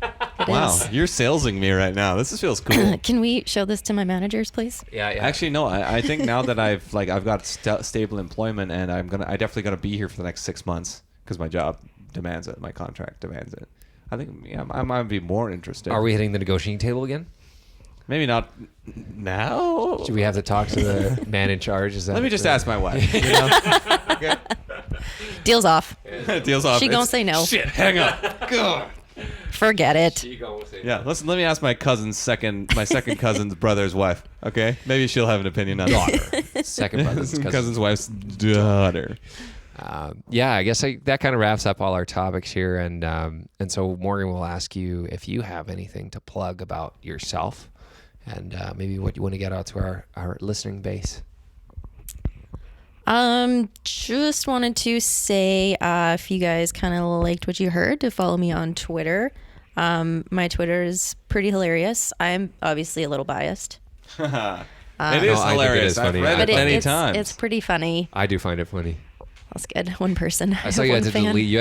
It Wow, is. you're salesing me right now. This feels cool. Can we show this to my managers, please? Yeah. Actually, no. I think now that I've got stable employment, and I definitely gonna be here for the next 6 months because my job demands it. My contract demands it. I think I might be more interested. Are we hitting the negotiating table again? Maybe not now. Do we have to talk to the man in charge? Let me just ask my wife. You know? Okay. Deal's off. Deal's off. She gonna say no. Shit, hang up. God. Forget it. Yeah, listen. Let me ask my second cousin's brother's wife. Okay, maybe she'll have an opinion on that. Second brother's cousin's wife's daughter. I guess that kind of wraps up all our topics here, and so Morgan will ask you if you have anything to plug about yourself, and maybe what you want to get out to our listening base. Just wanted to say, if you guys kind of liked what you heard, to follow me on Twitter. My Twitter is pretty hilarious. I'm obviously a little biased. It is I think it hilarious. is funny. I've read it many times. It's pretty funny. I do find it funny. That's good. One person. I saw you had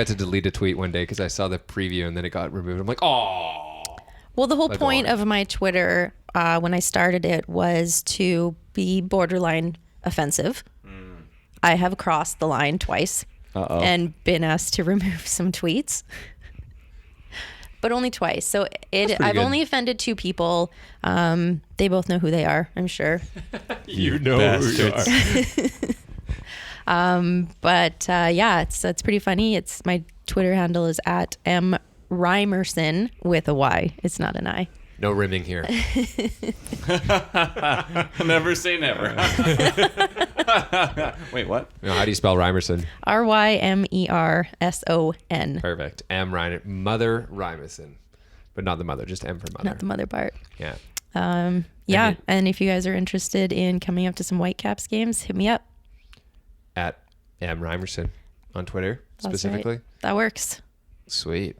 to delete a tweet one day because I saw the preview and then it got removed. I'm like, oh. Well, the whole point of my Twitter, when I started it, was to be borderline offensive. I have crossed the line twice and been asked to remove some tweets, but only twice. So I've only offended 2 people. They both know who they are, I'm sure. You know who you are. But it's pretty funny. It's my Twitter handle is at @MRymerson with a Y. It's not an I. No rimming here. Never say never. Wait, what? No, how do you spell Rymerson? RYMERSON. Perfect. Mother Rymerson. But not the mother, just M for mother. Not the mother part. Yeah. And if you guys are interested in coming up to some Whitecaps games, hit me up. At M Rymerson on Twitter, That's specifically. right. That works. Sweet.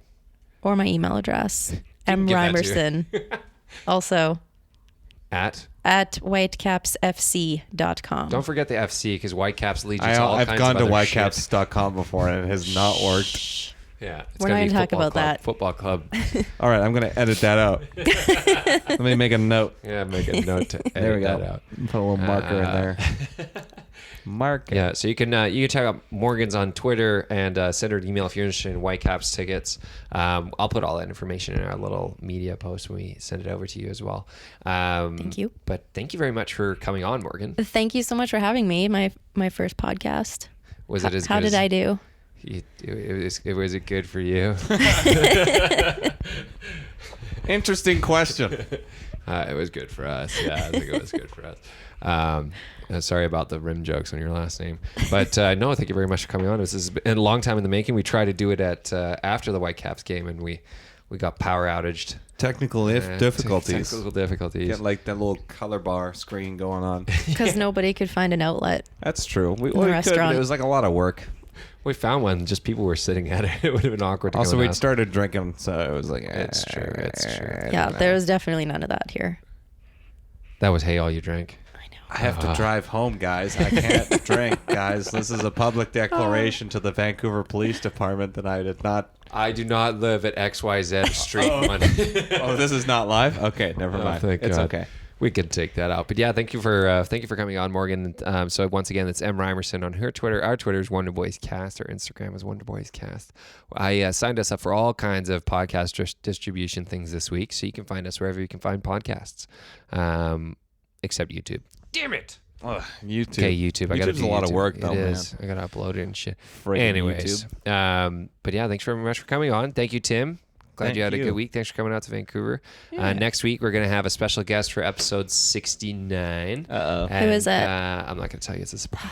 Or my email address. Give that to MRymerson. Also. At whitecapsfc.com. Don't forget the FC because Whitecaps leads you to all kinds I've gone of to other whitecaps.com before and it has not worked. Yeah. We're not going to talk about that. Football club. All right, I'm going to edit that out. Let me make a note. Yeah, make a note to edit There we go. that out. Put a little marker in there. Mark. Yeah, so you can check out Morgan's on Twitter and send her an email if you're interested in Whitecaps tickets. I'll put all that information in our little media post when we send it over to you as well. Thank you. But thank you very much for coming on, Morgan. Thank you so much for having me. My first podcast. Was it as How good did as, I do? Was it good for you? Interesting question. It was good for us. Yeah, I think it was good for us. Sorry about the rim jokes on your last name. But no, thank you very much for coming on. This has been a long time in the making. We tried to do it at after the Whitecaps game, and we got power outaged. Technical difficulties. Technical difficulties. Get like that little color bar screen going on. Because nobody could find an outlet. That's true. We the could, restaurant. but it was like a lot of work. We found one. Just people were sitting at it. It would have been awkward. Also, we'd started drinking, so it was like, It's true. Yeah, there was definitely none of that here. That was Hey All You Drank. I have to drive home, guys. I can't drink, guys. This is a public declaration to the Vancouver Police Department that I did not. I do not live at XYZ Street. Oh, this is not live? Okay, never mind. It's okay. We can take that out. But yeah, thank you for coming on, Morgan. So once again, it's M. Rymerson on her Twitter. Our Twitter is WonderBoysCast. Our Instagram is WonderBoysCast. I signed us up for all kinds of podcast distribution things this week, so you can find us wherever you can find podcasts, except YouTube. Damn it! YouTube. Okay, YouTube. I got to do a lot of work, It though, is. I got to upload it and shit. Friggin' Anyways, but yeah, thanks very much for coming on. Thank you, Tim. Glad you had a good week. Thanks for coming out to Vancouver. Yeah. Next week, we're going to have a special guest for episode 69. Uh-oh. Who is it? I'm not going to tell you. It's a surprise.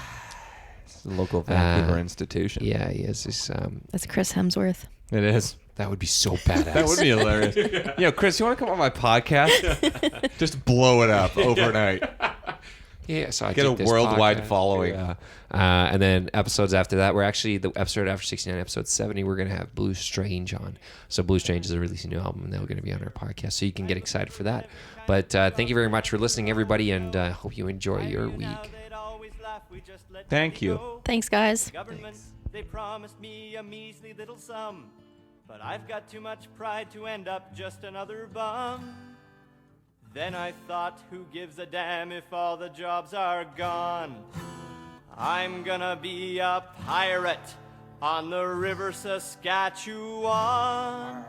It's a local Vancouver institution. Yeah, he is. That's Chris Hemsworth. It is. That would be so badass. That would be hilarious. Yo, Chris, you want to come on my podcast? Just blow it up overnight. Yeah, so I get a take this worldwide podcast. following. Yeah. And then episodes after that, we're actually the episode after 69, episode 70, we're going to have Blue Strange on. So Blue Strange is releasing a new album, and they're going to be on our podcast, so you can get excited for that. But thank you very much for listening, everybody, and hope you enjoy your week. Thank you. Thanks, guys. They promised me a measly little sum, but I've got too much pride to end up just another bum. Then I thought, who gives a damn if all the jobs are gone? I'm gonna be a pirate on the river Saskatchewan.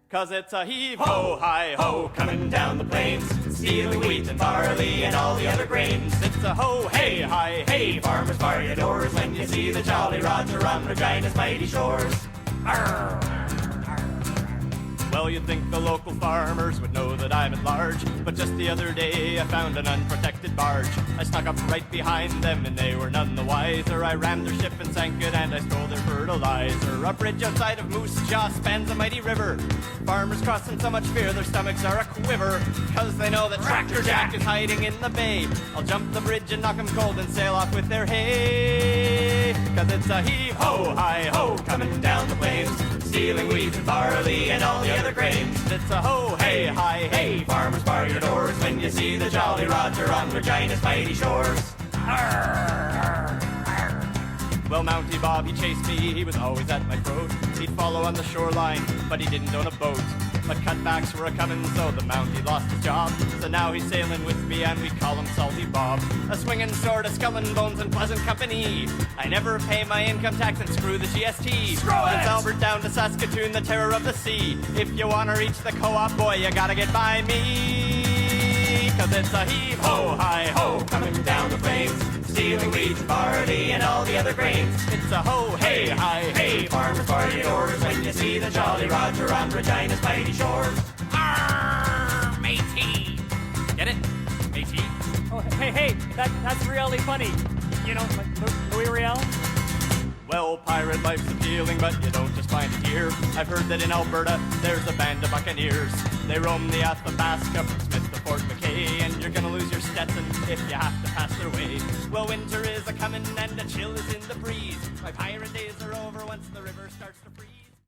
'Cause it's a heave-ho, hi-ho, coming down the plains, stealing wheat and barley and all the other grains. It's a ho, hey, hi, hey, farmers bar your doors when you see the Jolly Roger on Regina's mighty shores. Arr. Well, you'd think the local farmers would know that I'm at large, but just the other day I found an unprotected barge. I snuck up right behind them and they were none the wiser. I rammed their ship and sank it and I stole their fertilizer. A bridge outside of Moose Jaw spans a mighty river. Farmers cross in so much fear their stomachs are a quiver, 'cause they know that Tractor Jack is hiding in the bay. I'll jump the bridge and knock 'em cold and sail off with their hay. 'Cause it's a heave-ho, hi-ho, coming down the plains, stealing wheat and barley and all the other grains. It's a ho, hey, hi, hey, farmers bar your doors when you see the Jolly Roger on Regina's mighty shores. Arr, arr. Well, Mountie Bob, he chased me, he was always at my throat. He'd follow on the shoreline, but he didn't own a boat. But cutbacks were a-comin', so the Mountie lost his job. So now he's sailing with me, and we call him Salty Bob. A swinging sword, a skull and bones, and pleasant company. I never pay my income tax, and screw the GST. Screw it! It's Albert down to Saskatoon, the terror of the sea. If you wanna reach the co-op, boy, you gotta get by me. 'Cause it's a heave-ho, hi-ho, coming down the plains, stealing wheat, barley, and all the other grains. It's a ho, hey, hi, hey, farmers bar your doors when you see the Jolly Roger on Regina's mighty shores. Arr, matey. Get it? Matey? Oh, hey, that's really funny. You know, like Louis Riel. Well, pirate life's appealing, but you don't just find it here. I've heard that in Alberta, there's a band of buccaneers. They roam the Athabasca from Smith to Fort McKay, and you're gonna lose your Stetson if you have to pass their way. Well, winter is a-comin' and a chill is in the breeze. My pirate days are over once the river starts to freeze.